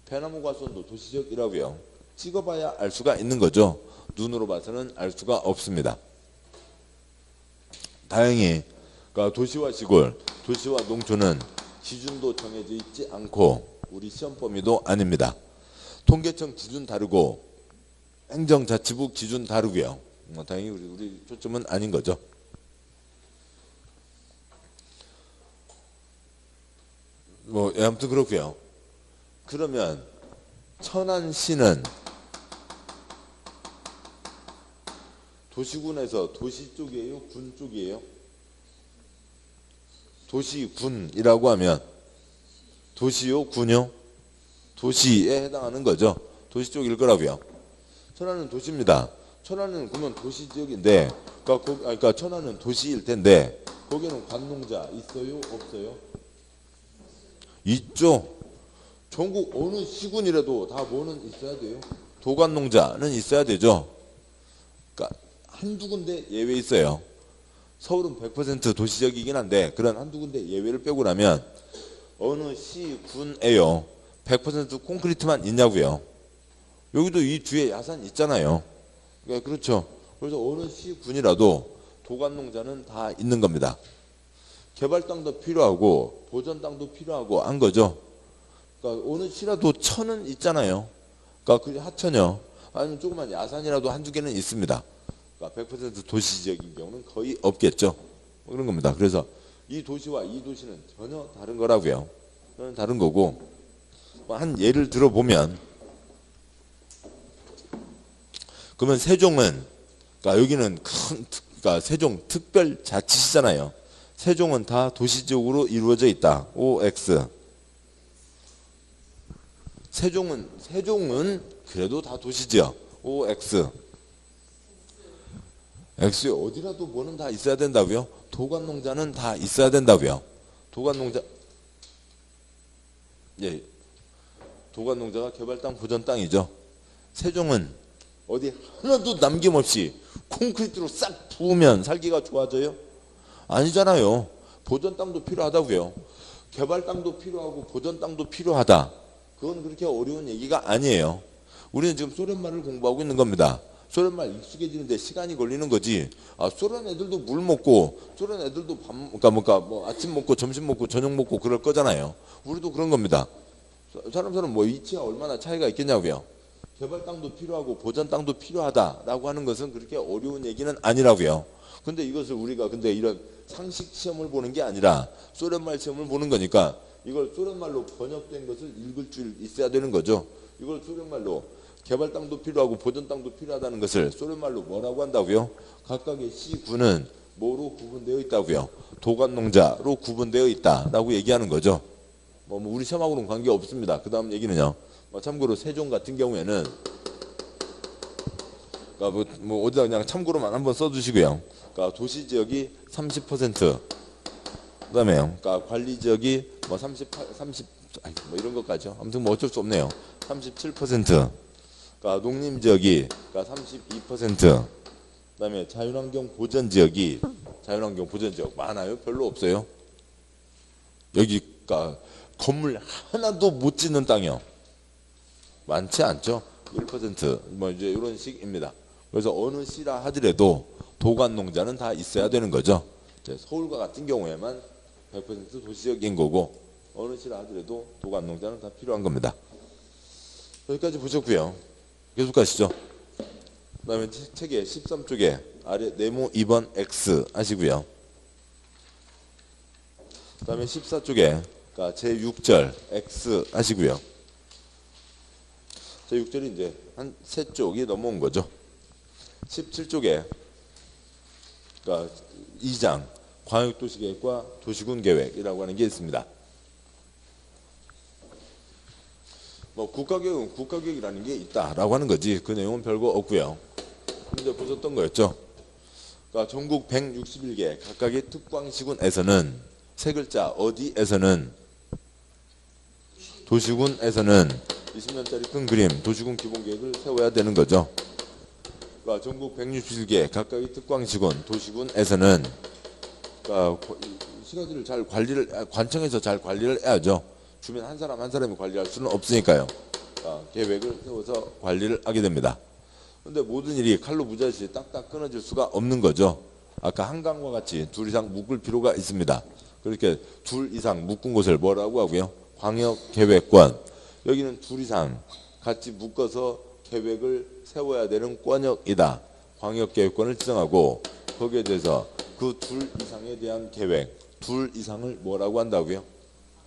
배나무 과수원도 도시지역이라고요. 찍어봐야 알 수가 있는 거죠. 눈으로 봐서는 알 수가 없습니다. 다행히 그러니까 도시와 시골, 도시와 농촌은 기준도 정해져 있지 않고 우리 시험 범위도 아닙니다. 통계청 기준 다르고 행정자치부 기준 다르고요. 다행히 우리 초점은 아닌 거죠. 아무튼 그렇고요. 그러면 천안시는 도시군에서 도시 쪽이에요? 군 쪽이에요? 도시군이라고 하면 도시요? 군요? 도시에 해당하는 거죠. 도시 쪽일 거라고요. 천안은 도시입니다. 천안은 그러면 도시 지역인데 그러니까 천안은 도시일 텐데 거기는 관농자 있어요? 없어요? 있죠. 전국 어느 시군이라도 다 뭐는 있어야 돼요? 도관농자는 있어야 되죠. 그러니까 한두 군데 예외 있어요. 서울은 100% 도시적이긴 한데 그런 한두 군데 예외를 빼고 나면 어느 시군에요 100% 콘크리트만 있냐고요. 여기도 이 뒤에 야산 있잖아요. 그러니까 그렇죠. 그래서 어느 시군이라도 도관농자는 다 있는 겁니다. 개발 땅도 필요하고 보전 땅도 필요하고 한 거죠. 그러니까 어느 시라도 천은 있잖아요. 그러니까 그 하천이요. 아니면 조그만 야산이라도 한두 개는 있습니다. 그러니까 100% 도시적인 경우는 거의 없겠죠. 그런 겁니다. 그래서 이 도시와 이 도시는 전혀 다른 거라고요. 전혀 다른 거고 한 예를 들어보면 그러면 세종은 그러니까 여기는 그러니까 세종 특별자치시잖아요. 세종은 다 도시적으로 이루어져 있다. OX. 세종은 그래도 다 도시지요. OX. X에 어디라도 뭐는 다 있어야 된다고요? 도관농자는 다 있어야 된다고요. 도관농자 예, 도관농자가 개발 땅, 보전 땅이죠. 세종은 어디 하나도 남김없이 콘크리트로 싹 부으면 살기가 좋아져요? 아니잖아요. 보전 땅도 필요하다고요. 개발 땅도 필요하고 보전 땅도 필요하다. 그건 그렇게 어려운 얘기가 아니에요. 우리는 지금 소련말을 공부하고 있는 겁니다. 소련말 익숙해지는데 시간이 걸리는 거지. 소련 애들도 물 먹고 소련 애들도 그러니까 뭐 아침 먹고 점심 먹고 저녁 먹고 그럴 거잖아요. 우리도 그런 겁니다. 사람 뭐 위치가 얼마나 차이가 있겠냐고요. 개발 땅도 필요하고 보전 땅도 필요하다라고 하는 것은 그렇게 어려운 얘기는 아니라고요. 근데 이것을 우리가 이런 상식 시험을 보는 게 아니라 소련말 시험을 보는 거니까 이걸 소련말로 번역된 것을 읽을 줄 있어야 되는 거죠. 이걸 소련말로 개발 땅도 필요하고 보전 땅도 필요하다는 것을 소련말로 뭐라고 한다고요? 각각의 시군은 뭐로 구분되어 있다고요? 도관농자로 구분되어 있다라고 얘기하는 거죠. 뭐 우리 시험하고는 관계 없습니다. 그 다음 얘기는요. 참고로 세종 같은 경우에는 그러니까 뭐 어디다 그냥 참고로만 한번 써주시고요. 그러니까 도시 지역이 30%, 그다음에 그러니까 관리 지역이 뭐 30 뭐 이런 것까지요. 아무튼 뭐 어쩔 수 없네요. 37%, 그러니까 농림 지역이 그러니까 32%, 그다음에 자연환경 보전 지역이 자연환경 보전 지역 많아요? 별로 없어요. 여기 그러니까 건물 하나도 못 짓는 땅이요. 많지 않죠. 1% 뭐 이제 이런 식입니다. 그래서 어느 시라 하더라도 도관농자는 다 있어야 되는 거죠. 서울과 같은 경우에만 100% 도시적인 거고 어느 시라 하더라도 도관농자는 다 필요한 겁니다. 여기까지 보셨고요. 계속 가시죠. 그 다음에 책의 13쪽에 아래 네모 2번 X 하시고요. 그 다음에 14쪽에 그러니까 제6절 X 하시고요. 제6절이 이제 한 3쪽이 넘어온 거죠. 17쪽에 그러니까 2장 광역도시계획과 도시군계획이라고 하는 게 있습니다. 뭐 국가계획은 국가계획이라는 게 있다라고 하는 거지 그 내용은 별거 없고요. 근데 보셨던 거였죠. 그러니까 전국 161개 각각의 특광시군에서는 세 글자 어디에서는 도시군에서는 20년짜리 큰 그림 도시군 기본계획을 세워야 되는 거죠. 그러니까 전국 161개 각각의 특광시군 도시군에서는 그러니까 시가지를 잘 관청에서 잘 관리를 해야죠. 주민 한 사람 한 사람이 관리할 수는 없으니까요. 그러니까 계획을 세워서 관리를 하게 됩니다. 근데 모든 일이 칼로 무자시 딱딱 끊어질 수가 없는 거죠. 아까 한강과 같이 둘 이상 묶을 필요가 있습니다. 그렇게 둘 이상 묶은 곳을 뭐라고 하고요? 광역계획권. 여기는 둘 이상 같이 묶어서 계획을 세워야 되는 권역이다. 광역계획권을 지정하고 거기에 대해서 그 둘 이상에 대한 계획, 둘 이상을 뭐라고 한다고요?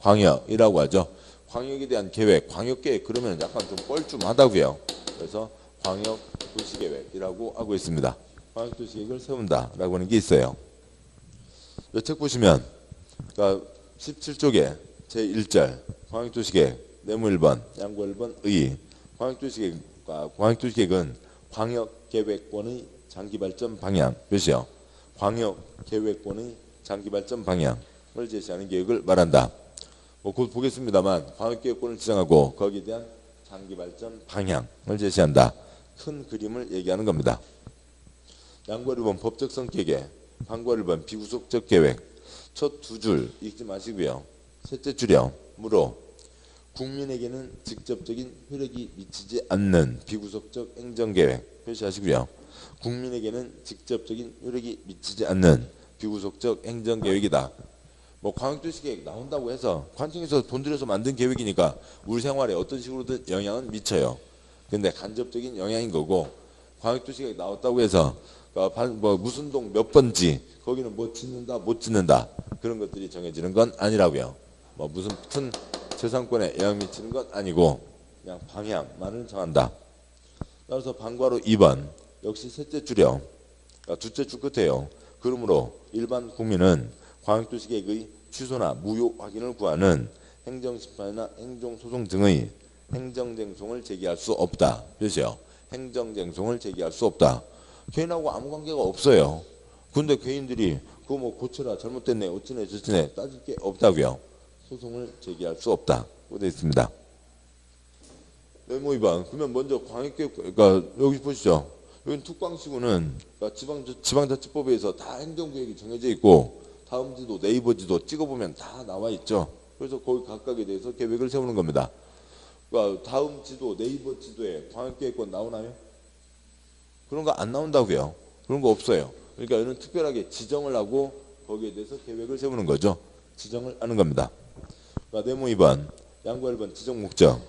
광역이라고 하죠. 광역에 대한 계획, 광역계획 그러면 약간 좀 뻘쭘하다고요. 그래서 광역도시계획이라고 하고 있습니다. 광역도시계획을 세운다라고 하는 게 있어요. 이 책 보시면 그러니까 17쪽에 제1절 광역도시계획 네모 1번, 양보 1번 의 광역도시계획은 광역계획권의 장기발전 방향 몇이요? 광역계획권의 장기발전 방향을 제시하는 계획을 말한다. 뭐 곧 보겠습니다만 광역계획권을 지정하고 거기에 대한 장기발전 방향을 제시한다. 큰 그림을 얘기하는 겁니다. 양과 1번 법적 성격에 방과 1번 비구속적 계획. 첫 두 줄 읽지 마시고요. 셋째 줄이요. 무로 국민에게는 직접적인 효력이 미치지 않는 비구속적 행정계획 표시하시고요. 국민에게는 직접적인 효력이 미치지 않는 비구속적 행정계획이다. 뭐 광역도시계획 나온다고 해서 관청에서 돈 들여서 만든 계획이니까 우리 생활에 어떤 식으로든 영향은 미쳐요. 근데 간접적인 영향인 거고 광역도시계획 나왔다고 해서 뭐 무슨 동 몇 번지 거기는 뭐 짓는다 못 짓는다 그런 것들이 정해지는 건 아니라고요. 뭐 무슨 큰 재산권에 영향 미치는 건 아니고 그냥 방향만을 정한다. 따라서 방과로 2번 역시 셋째 줄이요. 두째 줄 끝에요. 그러므로 일반 국민은 광역도시계획의 취소나 무효 확인을 구하는 행정심판이나 행정소송 등의 행정쟁송을 제기할 수 없다. 몇이요? 행정쟁송을 제기할 수 없다. 개인하고 아무 관계가 없어요. 근데 개인들이 그거 뭐 고쳐라 잘못됐네 어쩌네 저쩌네 따질 게 없다고요. 소송을 제기할 수 없다고 되어 있습니다. 네모 2번 그러면 먼저 광역계획 그러니까 여기 보시죠. 여기 특광시구는 그러니까 지방자치법에 의해서 다 행정계획이 정해져 있고 다음 지도 네이버 지도 찍어보면 다 나와 있죠. 그래서 거기 각각에 대해서 계획을 세우는 겁니다. 그러니까 다음 지도 네이버 지도에 광역계획권 나오나요? 그런 거 안 나온다고요. 그런 거 없어요. 그러니까 이는 특별하게 지정을 하고 거기에 대해서 계획을 세우는 거죠. 지정을 하는 겁니다. 그러니까 네모 2번, 양과 1번 지정 목적.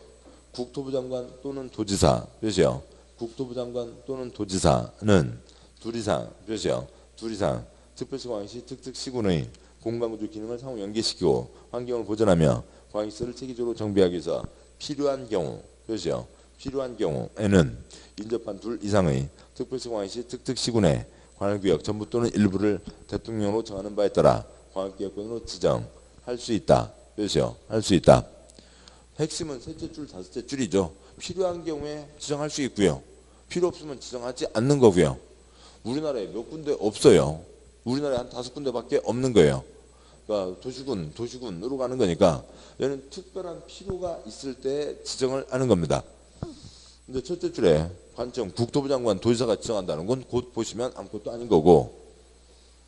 국토부 장관 또는 도지사 몇이요? 국토부 장관 또는 도지사는 둘 이상 몇이요? 둘 이상 특별시 광역시 특특시군의 공간구조 기능을 상호 연계시키고 환경을 보존하며 광역시를 체계적으로 정비하기 위해서 필요한 경우 몇이요? 필요한 경우에는 인접한 둘 이상의 특별시 광역시 특특시군의 관할구역 전부 또는 일부를 대통령으로 정하는 바에 따라 광역계획권으로 지정할 수 있다. 몇이요? 할 수 있다. 핵심은 셋째 줄, 다섯째 줄이죠. 필요한 경우에 지정할 수 있고요. 필요 없으면 지정하지 않는 거고요. 우리나라에 몇 군데 없어요. 우리나라에 한 5군데밖에 없는 거예요. 그러니까 도시군으로 가는 거니까 얘는 특별한 필요가 있을 때 지정을 하는 겁니다. 근데 첫째 줄에 관청, 국토부 장관, 도지사가 지정한다는 건 곧 보시면 아무것도 아닌 거고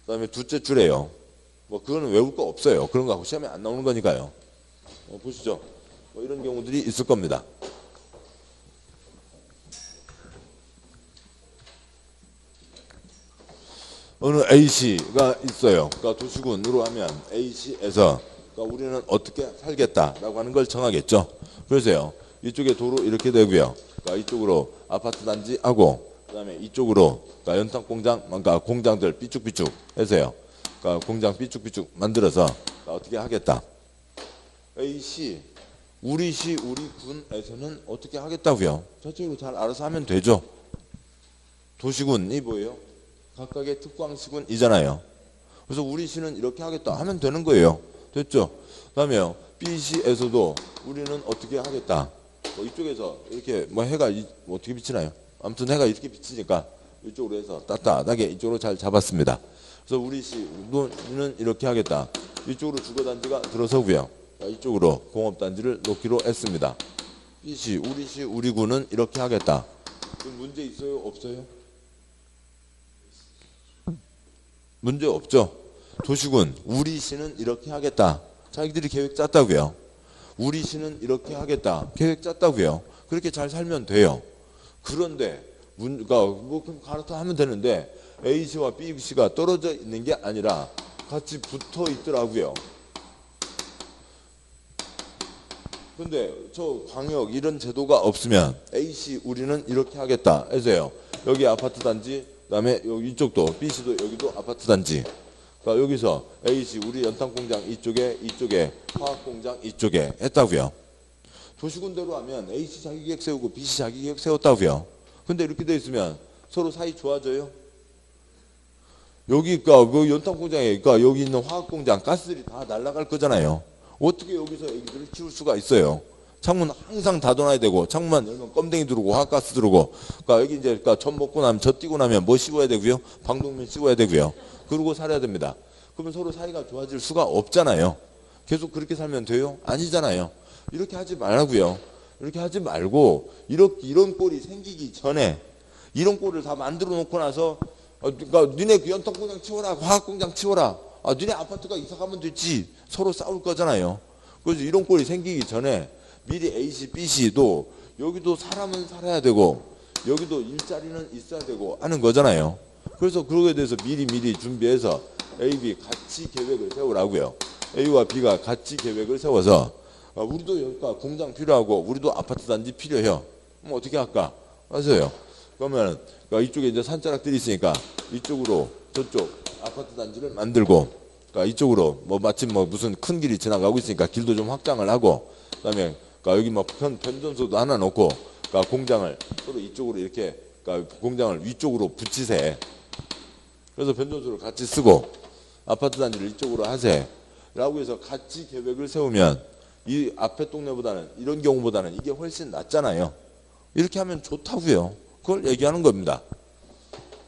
그다음에 둘째 줄에요. 뭐 그거는 외울 거 없어요. 그런 거 하고 시험에 안 나오는 거니까요. 보시죠. 뭐 이런 경우들이 있을 겁니다. 어느 A시가 있어요. 그러니까 도시군으로 하면 A시에서 그러니까 우리는 어떻게 살겠다라고 하는 걸 정하겠죠. 그래서요. 이쪽에 도로 이렇게 되고요. 그러니까 이쪽으로 아파트 단지하고 그다음에 이쪽으로 그러니까 연탄공장, 그러니까 공장들 삐쭉삐쭉 해서요. 그러니까 공장 삐쭉삐쭉 만들어서 그러니까 어떻게 하겠다. A시, 우리 시, 우리 군에서는 어떻게 하겠다고요. 저쪽으로 잘 알아서 하면 되죠. 도시군이 뭐예요? 각각의 특광시군이잖아요. 그래서 우리 시는 이렇게 하겠다 하면 되는 거예요. 됐죠? 그 다음에요. B시에서도 우리는 어떻게 하겠다. 뭐 이쪽에서 이렇게 뭐 해가 뭐 어떻게 비치나요? 아무튼 해가 이렇게 비치니까 이쪽으로 해서 따뜻하게 이쪽으로 잘 잡았습니다. 그래서 우리 시는 이렇게 하겠다. 이쪽으로 주거단지가 들어서고요. 이쪽으로 공업단지를 놓기로 했습니다. B시, 우리 시, 우리 군은 이렇게 하겠다. 문제 있어요? 없어요? 문제 없죠. 도시군, 우리 시는 이렇게 하겠다. 자기들이 계획 짰다고요. 우리 시는 이렇게 하겠다. 계획 짰다고요. 그렇게 잘 살면 돼요. 그런데 그러니까 뭐 그럼 갈아타 하면 되는데 A씨와 B씨가 떨어져 있는 게 아니라 같이 붙어 있더라고요. 근데 저 광역 이런 제도가 없으면 A씨 우리는 이렇게 하겠다 해서요. 여기 아파트 단지, 그다음에 여기 이쪽도 B씨도 여기도 아파트 단지. 그러니까 여기서 A씨 우리 연탄공장 이쪽에 화학공장 이쪽에 했다고요. 도시군대로 하면 A씨 자기계획 세우고 B씨 자기계획 세웠다고요. 근데 이렇게 돼 있으면 서로 사이 좋아져요? 여기 그 연탄공장에 여기 있는 화학공장 가스들이 다 날아갈 거잖아요. 어떻게 여기서 애기들을 키울 수가 있어요? 창문 항상 닫아놔야 되고 창문만 열면 껌댕이 들어오고 화학가스 들어오고. 그러니까 여기 이제 젖 먹고 나면 젖 뛰고 나면 뭐 씌워야 되고요? 방독면 씌워야 되고요. 그러고 살아야 됩니다. 그러면 서로 사이가 좋아질 수가 없잖아요. 계속 그렇게 살면 돼요? 아니잖아요. 이렇게 하지 말라고요. 이렇게 하지 말고 이런 꼴이 생기기 전에 이런 꼴을 다 만들어 놓고 나서 그러니까 니네 그 연탄공장 치워라, 화학공장 치워라. 니네 아파트가 이사 가면 되지. 서로 싸울 거잖아요. 그래서 이런 꼴이 생기기 전에 미리 A씨, B씨도 여기도 사람은 살아야 되고 여기도 일자리는 있어야 되고 하는 거잖아요. 그래서 그거에 대해서 미리 준비해서 A, B 같이 계획을 세우라고요. A와 B가 같이 계획을 세워서 우리도 여기가 공장 필요하고 우리도 아파트 단지 필요해요. 그럼 어떻게 할까? 맞아요. 그러면 이쪽에 이제 산자락들이 있으니까 이쪽으로 저쪽 아파트 단지를 만들고, 그러니까 이쪽으로 뭐 마침 뭐 무슨 큰 길이 지나가고 있으니까 길도 좀 확장을 하고, 그다음에 여기 뭐 변전소도 하나 놓고, 공장을 서로 이쪽으로 이렇게 공장을 위쪽으로 붙이세. 그래서 변전소를 같이 쓰고 아파트 단지를 이쪽으로 하세. 라고 해서 같이 계획을 세우면 이 앞에 동네보다는 이런 경우보다는 이게 훨씬 낫잖아요. 이렇게 하면 좋다고요. 그걸 얘기하는 겁니다.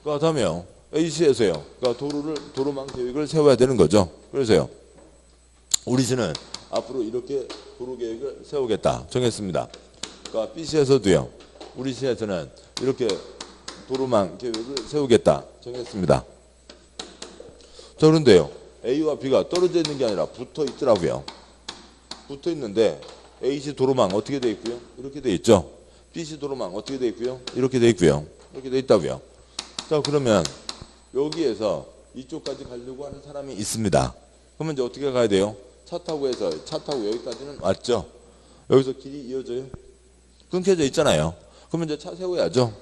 그다음에요. A시에서요. 도로망 계획을 세워야 되는 거죠. 그래서요. 우리 시는 앞으로 이렇게 도로 계획을 세우겠다 정했습니다. B시에서도요. 우리 시에서는 이렇게 도로망 계획을 세우겠다 정했습니다. 자, 그런데요. A와 B가 떨어져 있는 게 아니라 붙어 있더라고요. 붙어 있는데 A시 도로망 어떻게 돼 있고요? 이렇게 돼 있죠. B시 도로망 어떻게 돼 있고요? 이렇게 돼 있고요. 이렇게 돼 있다고요. 자, 그러면 여기에서 이쪽까지 가려고 하는 사람이 있습니다. 그러면 이제 어떻게 가야 돼요? 차 타고 여기까지는 왔죠. 여기서 길이 이어져요? 끊겨져 있잖아요. 그러면 이제 차 세워야죠.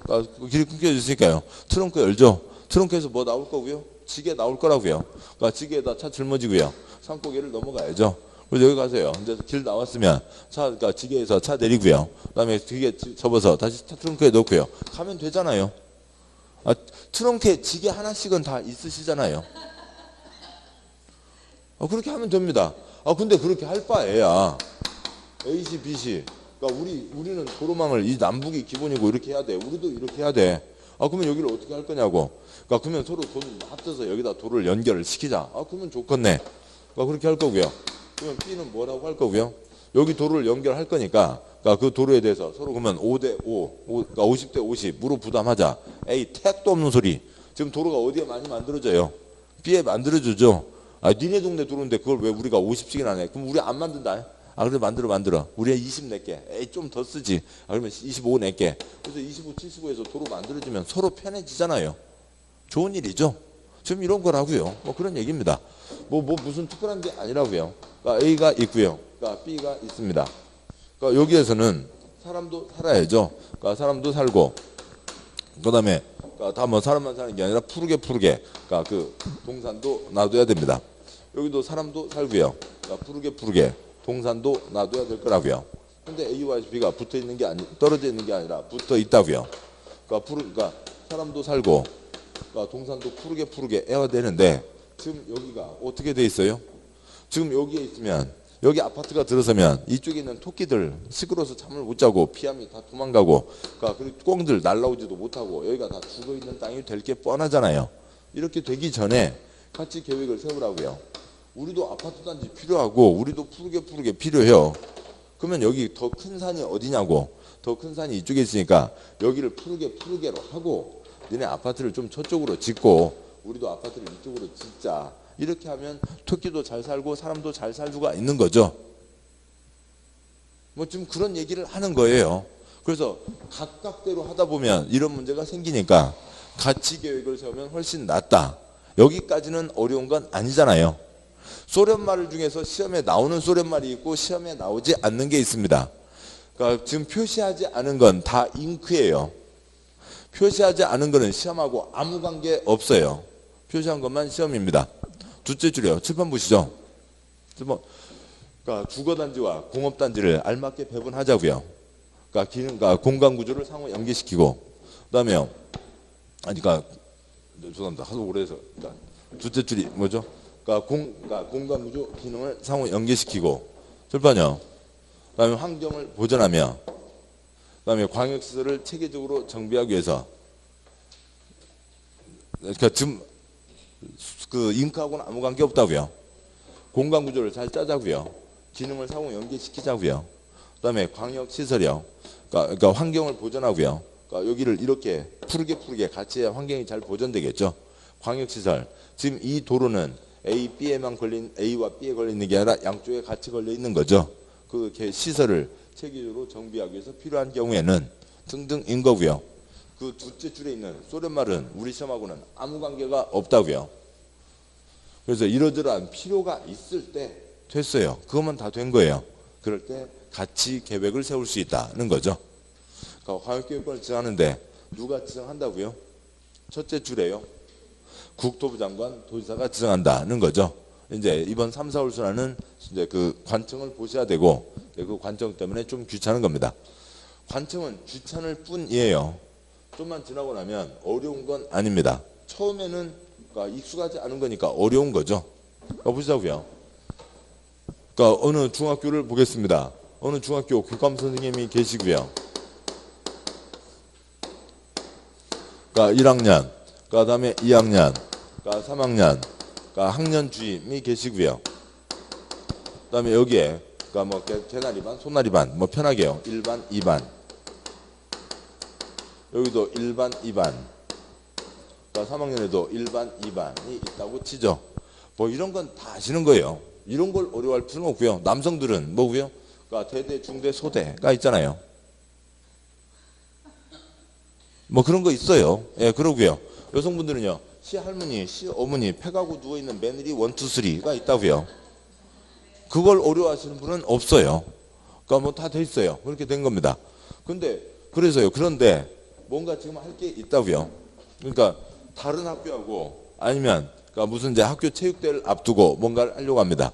길이 끊겨져 있으니까요. 트렁크 열죠. 트렁크에서 뭐 나올 거고요? 지게 나올 거라고요. 지게에다 차 짊어지고요. 산고개를 넘어가야죠. 그래서 여기 가세요. 이제 길 나왔으면 지게에서 차 내리고요. 그다음에 지게 접어서 다시 트렁크에 넣고요. 가면 되잖아요. 트렁크에 지게 하나씩은 다 있으시잖아요. 그렇게 하면 됩니다. 근데 그렇게 할 바에야 A시, B시. 우리는 도로망을 이 남북이 기본이고 이렇게 해야 돼. 우리도 이렇게 해야 돼. 그러면 여기를 어떻게 할 거냐고. 그러면 서로 돈 합쳐서 여기다 도로를 연결을 시키자. 그러면 좋겠네. 그렇게 할 거고요. 그러면 B는 뭐라고 할 거고요. 여기 도로를 연결할 거니까 그 도로에 대해서 서로 그러면 5대5, 50대50 무로 부담하자. A 택도 없는 소리. 지금 도로가 어디에 많이 만들어져요? B에 만들어주죠. 니네 동네 도로인데 그걸 왜 우리가 50씩이나 안 해? 그럼 우리 안 만든다. 그래 만들어. 우리가 20 낼게. 좀 더 쓰지. 그러면 25 낼게. 그래서 25, 75에서 도로 만들어주면 서로 편해지잖아요. 좋은 일이죠. 지금 이런 거라고요. 그런 얘기입니다. 무슨 특별한 게 아니라고요. A가 있고요. B가 있습니다. 여기에서는 사람도 살아야죠. 사람도 살고, 그다음에 다 뭐 사람만 사는 게 아니라 푸르게 그 동산도 놔둬야 됩니다. 여기도 사람도 살고요. 푸르게 동산도 놔둬야 될 거라고요. 근데 A와 B가 붙어 있는 게 떨어져 있는 게 아니라 붙어 있다고요. 사람도 살고, 동산도 푸르게 해야 되는데 지금 여기가 어떻게 돼 있어요? 지금 여기에 있으면 여기 아파트가 들어서면 이쪽에 있는 토끼들 시끄러워서 잠을 못 자고 피함이 다 도망가고, 그리고 꽁들 날라오지도 못하고 여기가 다 죽어 있는 땅이 될 게 뻔하잖아요. 이렇게 되기 전에 같이 계획을 세우라고요. 우리도 아파트 단지 필요하고 우리도 푸르게 필요해요. 그러면 여기 더 큰 산이 어디냐고. 더 큰 산이 이쪽에 있으니까 여기를 푸르게로 하고 니네 아파트를 좀 저쪽으로 짓고 우리도 아파트를 이쪽으로 짓자. 이렇게 하면 토끼도 잘 살고 사람도 잘 살 수가 있는 거죠. 지금 그런 얘기를 하는 거예요. 그래서 각각대로 하다 보면 이런 문제가 생기니까 같이 계획을 세우면 훨씬 낫다. 여기까지는 어려운 건 아니잖아요. 소련말 중에서 시험에 나오는 소련말이 있고 시험에 나오지 않는 게 있습니다. 그러니까 지금 표시하지 않은 건 다 잉크예요. 표시하지 않은 거는 시험하고 아무 관계 없어요. 표시한 것만 시험입니다. 둘째 줄이요. 칠판 보시죠. 그러니까 주거단지와 공업단지를 알맞게 배분하자고요. 그러니까 공간 구조를 상호 연계시키고, 그다음에요. 그러니까 죄송합니다. 하도 오래해서. 그러니까 둘째 줄이 뭐죠? 그러니까 공간 구조 기능을 상호 연계시키고, 칠판이요. 그다음에 환경을 보존하며, 그다음에 광역시설을 체계적으로 정비하기 위해서. 그러니까 지금 그 잉크하고는 아무 관계 없다고요. 공간 구조를 잘 짜자고요. 기능을 상호 연계시키자고요. 그다음에 광역시설이요. 그러니까 환경을 보존하고요. 그러니까 여기를 이렇게 푸르게 같이 해야 환경이 잘 보존되겠죠. 광역시설. 지금 이 도로는 A, B에만 걸린 A와 B에 걸려 있는 게 아니라 양쪽에 같이 걸려 있는 거죠. 그 시설을 체계적으로 정비하기 위해서 필요한 경우에는 등등인 거고요. 그 둘째 줄에 있는 소련말은 우리 시험하고는 아무 관계가 없다고요. 그래서 이러저러한 필요가 있을 때 됐어요. 그것만 다 된 거예요. 그럴 때 같이 계획을 세울 수 있다는 거죠. 그러니까 과학교육권을 지정하는데 누가 지정한다고요? 첫째 줄에요. 국토부 장관, 도지사가 지정한다는 거죠. 이제 이번 3, 4월 순환은 이제 그 관청을 보셔야 되고, 그 관청 때문에 좀 귀찮은 겁니다. 관청은 귀찮을 뿐이에요. 좀만 지나고 나면 어려운 건 아닙니다. 처음에는 그러니까 익숙하지 않은 거니까 어려운 거죠. 보시자고요. 그러니까 어느 중학교를 보겠습니다. 어느 중학교 교감 선생님이 계시고요. 그러니까 1학년, 그다음에 2학년, 그러니까 3학년, 그러니까 학년 주임이 계시고요. 그다음에 여기에 그러니까 뭐 개나리 반, 소나리 반, 뭐 편하게요. 1반, 2반. 여기도 1반, 2반. 그러니까 3학년에도 1반, 2반이 있다고 치죠. 뭐 이런 건 다 아시는 거예요. 이런 걸 어려워할 필요는 없고요. 남성들은 뭐고요? 그러니까 대대, 중대, 소대가 있잖아요. 뭐 그런 거 있어요. 예, 그러고요. 여성분들은요. 시할머니, 시어머니, 팩하고 누워있는 며느리 1, 2, 3가 있다고요. 그걸 어려워하시는 분은 없어요. 그러니까 뭐 다 돼 있어요. 그렇게 된 겁니다. 그런데 뭔가 지금 할 게 있다고요. 그러니까 다른 학교하고 아니면 그러니까 무슨 이제 학교 체육대회를 앞두고 뭔가를 하려고 합니다.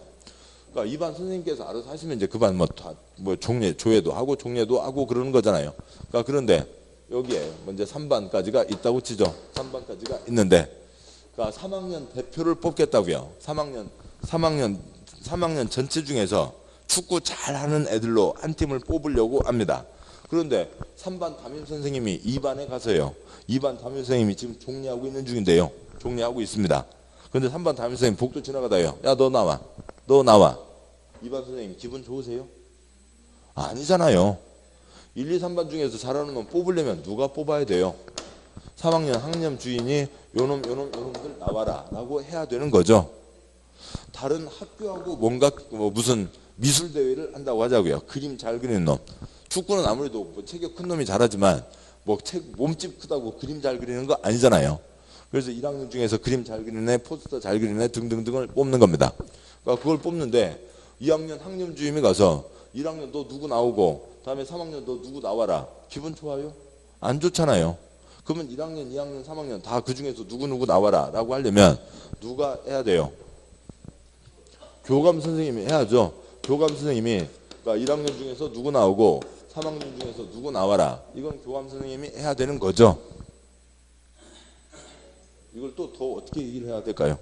그러니까 이 반 선생님께서 알아서 하시면 이제 그 반 뭐 조회도 하고 종례도 하고 그러는 거잖아요. 그러니까 그런데 여기에 먼저 3반까지가 있다고 치죠. 3반까지가 있는데, 그러니까 3학년 대표를 뽑겠다고요. 3학년 전체 중에서 축구 잘하는 애들로 한 팀을 뽑으려고 합니다. 그런데 3반 담임 선생님이 2반에 가서요. 2반 담임 선생님이 지금 종례하고 있는 중인데요. 종례하고 있습니다. 그런데 3반 담임 선생님 복도 지나가다요. 야, 너 나와. 너 나와. 2반 선생님 기분 좋으세요? 아니잖아요. 1, 2, 3반 중에서 잘하는 놈 뽑으려면 누가 뽑아야 돼요? 3학년 학년 주인이 요놈들 나와라 라고 해야 되는 거죠. 다른 학교하고 뭔가 뭐 무슨 미술 대회를 한다고 하자고요. 그림 잘 그리는 놈. 축구는 아무래도 뭐 체격 큰 놈이 잘하지만 뭐 몸집 크다고 그림 잘 그리는 거 아니잖아요. 그래서 1학년 중에서 그림 잘 그리는 애, 포스터 잘 그리는 애 등등등을 뽑는 겁니다. 그러니까 그걸 뽑는데 2학년 학년 주임이 가서 1학년 너 누구 나오고 다음에 3학년 너 누구 나와라. 기분 좋아요? 안 좋잖아요. 그러면 1학년, 2학년, 3학년 다 그 중에서 누구 나와라 라고 하려면 누가 해야 돼요? 교감 선생님이 해야죠. 교감 선생님이 그러니까 1학년 중에서 누구 나오고 3학년 중에서 누구 나와라. 이건 교감 선생님이 해야 되는 거죠. 이걸 또 더 어떻게 얘기를 해야 될까요?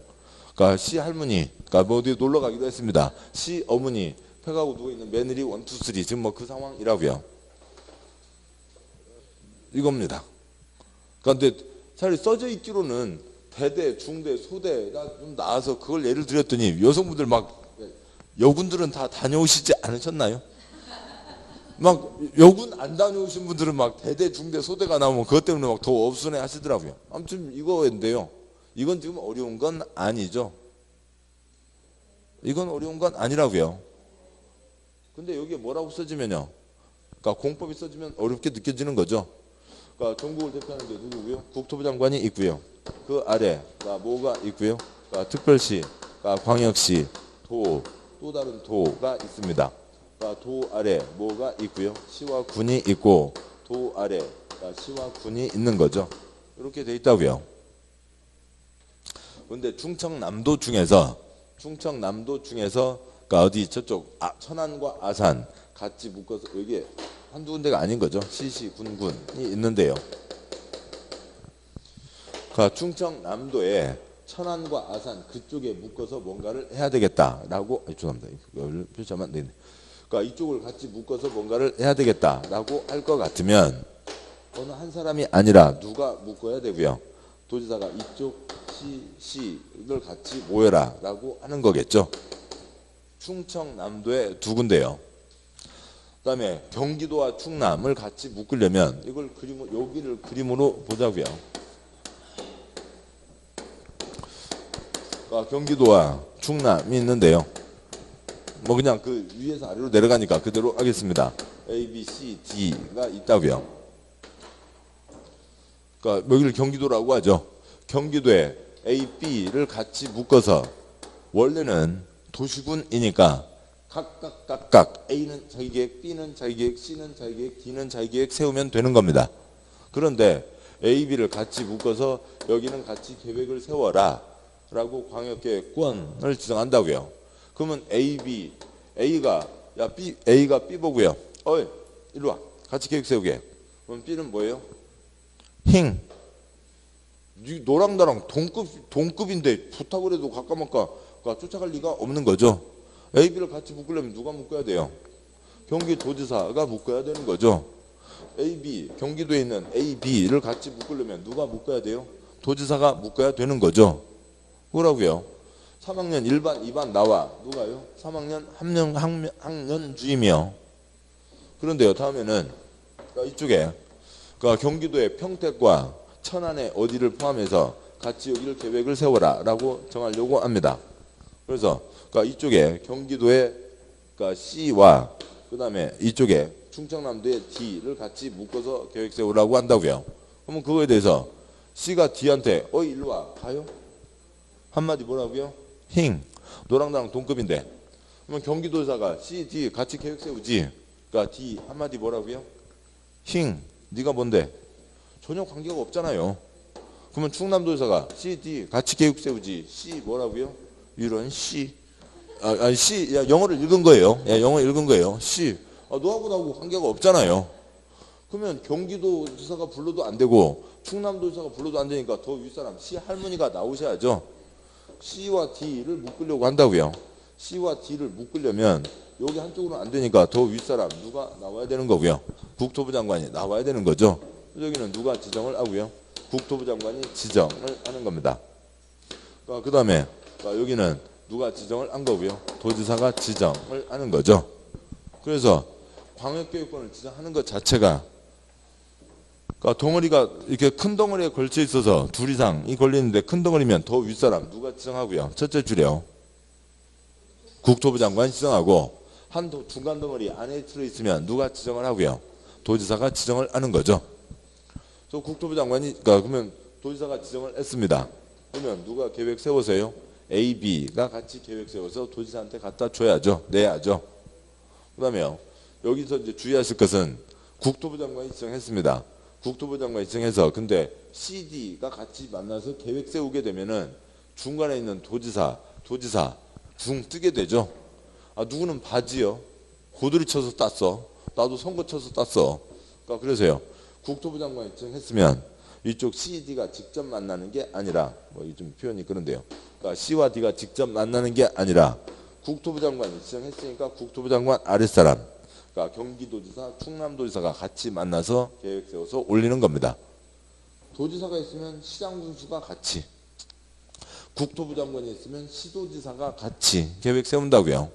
그러니까 시할머니, 그러니까 뭐 어디 놀러 가기도 했습니다. 시어머니, 팩하고 누워있는 며느리 1, 2, 3 지금 뭐 그 상황이라고요. 이겁니다. 그런데 차라리 써져 있기로는 대대, 중대, 소대가 좀 나와서 그걸 예를 들었더니 여성분들 막 여군들은 다 다녀오시지 않으셨나요? 막 여군 안 다녀오신 분들은 막 대대, 중대, 소대가 나오면 그것 때문에 막 더 업순회 하시더라고요. 아무튼 이거인데요. 이건 지금 어려운 건 아니죠. 이건 어려운 건 아니라고요. 근데 여기에 뭐라고 써지면요. 그러니까 공법이 써지면 어렵게 느껴지는 거죠. 그러니까 전국을 대표하는 게 누구고요? 국토부 장관이 있고요. 그 아래 뭐가 있고요? 그러니까 특별시, 광역시, 또 다른 도가 있습니다. 그러니까 도 아래 뭐가 있고요? 시와 군이 있고 도 아래 시와 군이 있는 거죠. 이렇게 돼 있다고요. 그런데 충청남도 중에서 그러니까 어디 저쪽 천안과 아산 같이 묶어서 이게 한두 군데가 아닌 거죠. 시시 군군이 있는데요. 그러니까 충청남도에 천안과 아산 그쪽에 묶어서 뭔가를 해야 되겠다라고 죄송합니다. 이걸 표시하면 안 되네. 그러니까 이쪽을 같이 묶어서 뭔가를 해야 되겠다라고 할 것 같으면 어느 한 사람이 아니라 누가 묶어야 되고요. 도지사가 이쪽 시를 같이 모여라라고 하는 거겠죠. 충청남도에 두 군데요. 그다음에 경기도와 충남을 같이 묶으려면 이걸 여기를 그림으로 보자고요. 그러니까 경기도와 충남이 있는데요. 뭐 그냥 그 위에서 아래로 내려가니까 그대로 하겠습니다. A, B, C, D가 있다고요. 그러니까 여기를 경기도라고 하죠. 경기도에 A, B를 같이 묶어서 원래는 도시군이니까 각각 A는 자기 계획, B는 자기 계획, C는 자기 계획, D는 자기 계획 세우면 되는 겁니다. 그런데 A, B를 같이 묶어서 여기는 같이 계획을 세워라 라고 광역계획권을 지정한다고요. 그러면 A가 B 보고요. 어이 일로 와 같이 계획 세우게. 그럼 B는 뭐예요? 힝. 너랑 나랑 동급인데 부탁을 해도 가까마까 쫓아갈 리가 없는 거죠. A, B를 같이 묶으려면 누가 묶어야 돼요? 경기도지사가 묶어야 되는 거죠. 경기도에 있는 A, B를 같이 묶으려면 누가 묶어야 돼요? 도지사가 묶어야 되는 거죠. 그러고요. 3학년 1반, 2반 나와. 누가요? 3학년 학년 주임이요. 그런데요. 다음에는 이쪽에 경기도의 평택과 천안의 어디를 포함해서 같이 여기를 계획을 세워라 라고 정하려고 합니다. 그래서 이쪽에 경기도의 C와 그 다음에 이쪽에 충청남도의 D를 같이 묶어서 계획 세우라고 한다고요. 그러면 그거에 대해서 C가 D한테 어이 일로 와 가요? 한마디 뭐라고요? 힝. 너랑 나랑 동급인데. 그러면 경기도지사가 C, D 같이 계획 세우지. 그러니까 D 한마디 뭐라고요? 힝. 네가 뭔데? 전혀 관계가 없잖아요. 그러면 충남도지사가 C, D 같이 계획 세우지. C 뭐라고요? 이런 C. C. 야, 영어를 읽은 거예요. 영어 읽은 거예요. C. 너하고 나하고 관계가 없잖아요. 그러면 경기도지사가 불러도 안 되고 충남도지사가 불러도 안 되니까 더 윗사람 C 할머니가 나오셔야죠. C와 D를 묶으려고 한다고요. C와 D를 묶으려면 여기 한쪽으로 안 되니까 더 윗사람 누가 나와야 되는 거고요. 국토부 장관이 나와야 되는 거죠. 여기는 누가 지정을 하고요. 국토부 장관이 지정을 하는 겁니다. 그 다음에 여기는 누가 지정을 한 거고요. 도지사가 지정을 하는 거죠. 그래서 광역계획권을 지정하는 것 자체가 덩어리가 이렇게 큰 덩어리에 걸쳐 있어서 둘 이상이 걸리는데 큰 덩어리면 더 윗사람 누가 지정하고요. 첫째 줄이요. 국토부 장관이 지정하고 한 중간 덩어리 안에 들어있으면 누가 지정을 하고요. 도지사가 지정을 하는 거죠. 그래서 국토부 장관이 그러면 도지사가 지정을 했습니다. 그러면 누가 계획 세워서요? A, B가 같이 계획 세워서 도지사한테 갖다 줘야죠. 내야죠. 그 다음에요. 여기서 이제 주의하실 것은 국토부 장관이 지정했습니다. 국토부 장관이 지정해서 근데 C, D가 같이 만나서 계획 세우게 되면은 중간에 있는 도지사 둥 뜨게 되죠. 누구는 바지요. 고드리 쳐서 땄어. 나도 선거 쳐서 땄어. 그래서요. 국토부 장관이 지정했으면 이쪽 C, D가 직접 만나는 게 아니라 좀 표현이 그런데요. C와 D가 직접 만나는 게 아니라 국토부 장관이 지정했으니까 국토부 장관 아랫사람 경기도지사, 충남도지사가 같이 만나서 계획 세워서 올리는 겁니다. 도지사가 있으면 시장군수가 같이, 국토부 장관이 있으면 시도지사가 같이 계획 세운다고요.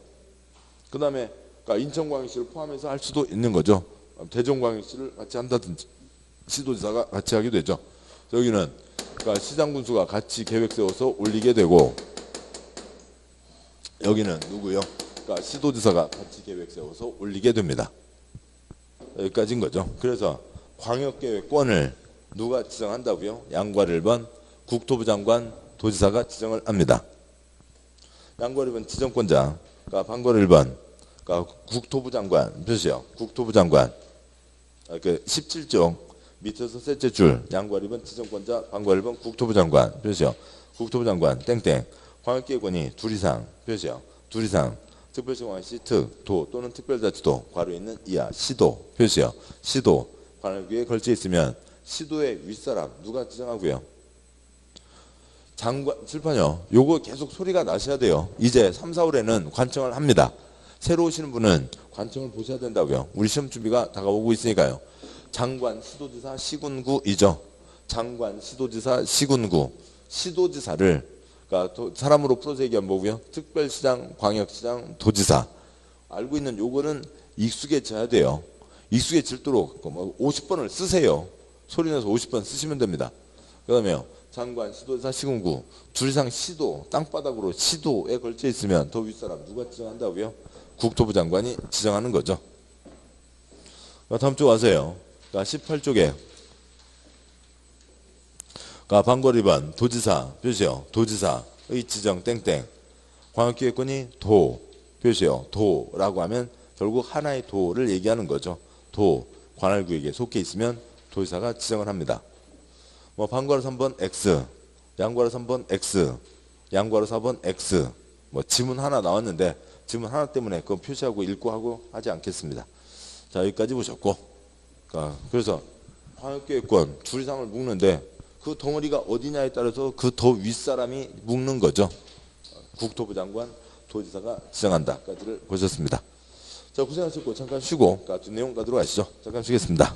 그 다음에 인천광역시를 포함해서 할 수도 있는 거죠. 대전광역시를 같이 한다든지 시도지사가 같이 하게 되죠. 여기는 시장군수가 같이 계획 세워서 올리게 되고 여기는 누구요? 시도지사가 같이 계획 세워서 올리게 됩니다. 여기까지인 거죠. 그래서 광역계획권을 누가 지정한다고요? 양괄 1번 국토부 장관, 도지사가 지정을 합니다. 양괄 1번 지정권자, 방괄 1번 국토부 장관 표시요. 국토부 장관. 그 17쪽 밑에서 셋째 줄 양괄 2번 지정권자, 방괄 1번 국토부 장관 표시요. 국토부 장관 땡땡. 광역계획권이 둘 이상 표시요. 둘 이상. 특별시광역시 특, 도 또는 특별자치도 괄호 있는 이하 시도 표시요. 시도 관할구에 걸쳐 있으면 시도의 윗사람 누가 지정하고요? 장관 칠판이요. 요거 계속 소리가 나셔야 돼요. 이제 3, 4월에는 관청을 합니다. 새로 오시는 분은 관청을 보셔야 된다고요. 우리 시험 준비가 다가오고 있으니까요. 장관, 시도지사, 시군구이죠. 장관, 시도지사, 시군구. 시도지사를 사람으로 풀어서 얘기하면 뭐고요? 특별시장, 광역시장, 도지사. 알고 있는 요거는 익숙해져야 돼요. 익숙해질도록 50번을 쓰세요. 소리내서 50번 쓰시면 됩니다. 그 다음에요. 장관, 시도지사, 시군구. 둘 이상 시도, 땅바닥으로 시도에 걸쳐 있으면 더 윗사람 누가 지정한다고요? 국토부 장관이 지정하는 거죠. 다음 쪽 와서요. 18쪽에 방괄 2번 도지사 표시요. 도지사의 지정 땡땡. 광역기획권이 도 표시요. 도라고 하면 결국 하나의 도를 얘기하는 거죠. 도 관할구역에 속해 있으면 도지사가 지정을 합니다. 방괄 3번 X, 양괄 3번 X, 양괄 4번 X. 지문 하나 나왔는데 지문 하나 때문에 그거 표시하고 읽고 하고 하지 않겠습니다. 자, 여기까지 보셨고, 그래서 광역계획권 둘 이상을 묶는데 그 덩어리가 어디냐에 따라서 그 더 윗사람이 묶는 거죠. 국토부 장관, 도지사가 지정한다까지를 보셨습니다. 자, 고생하셨고 잠깐 쉬고 뒷내용 가도록 하시죠. 잠깐 쉬겠습니다.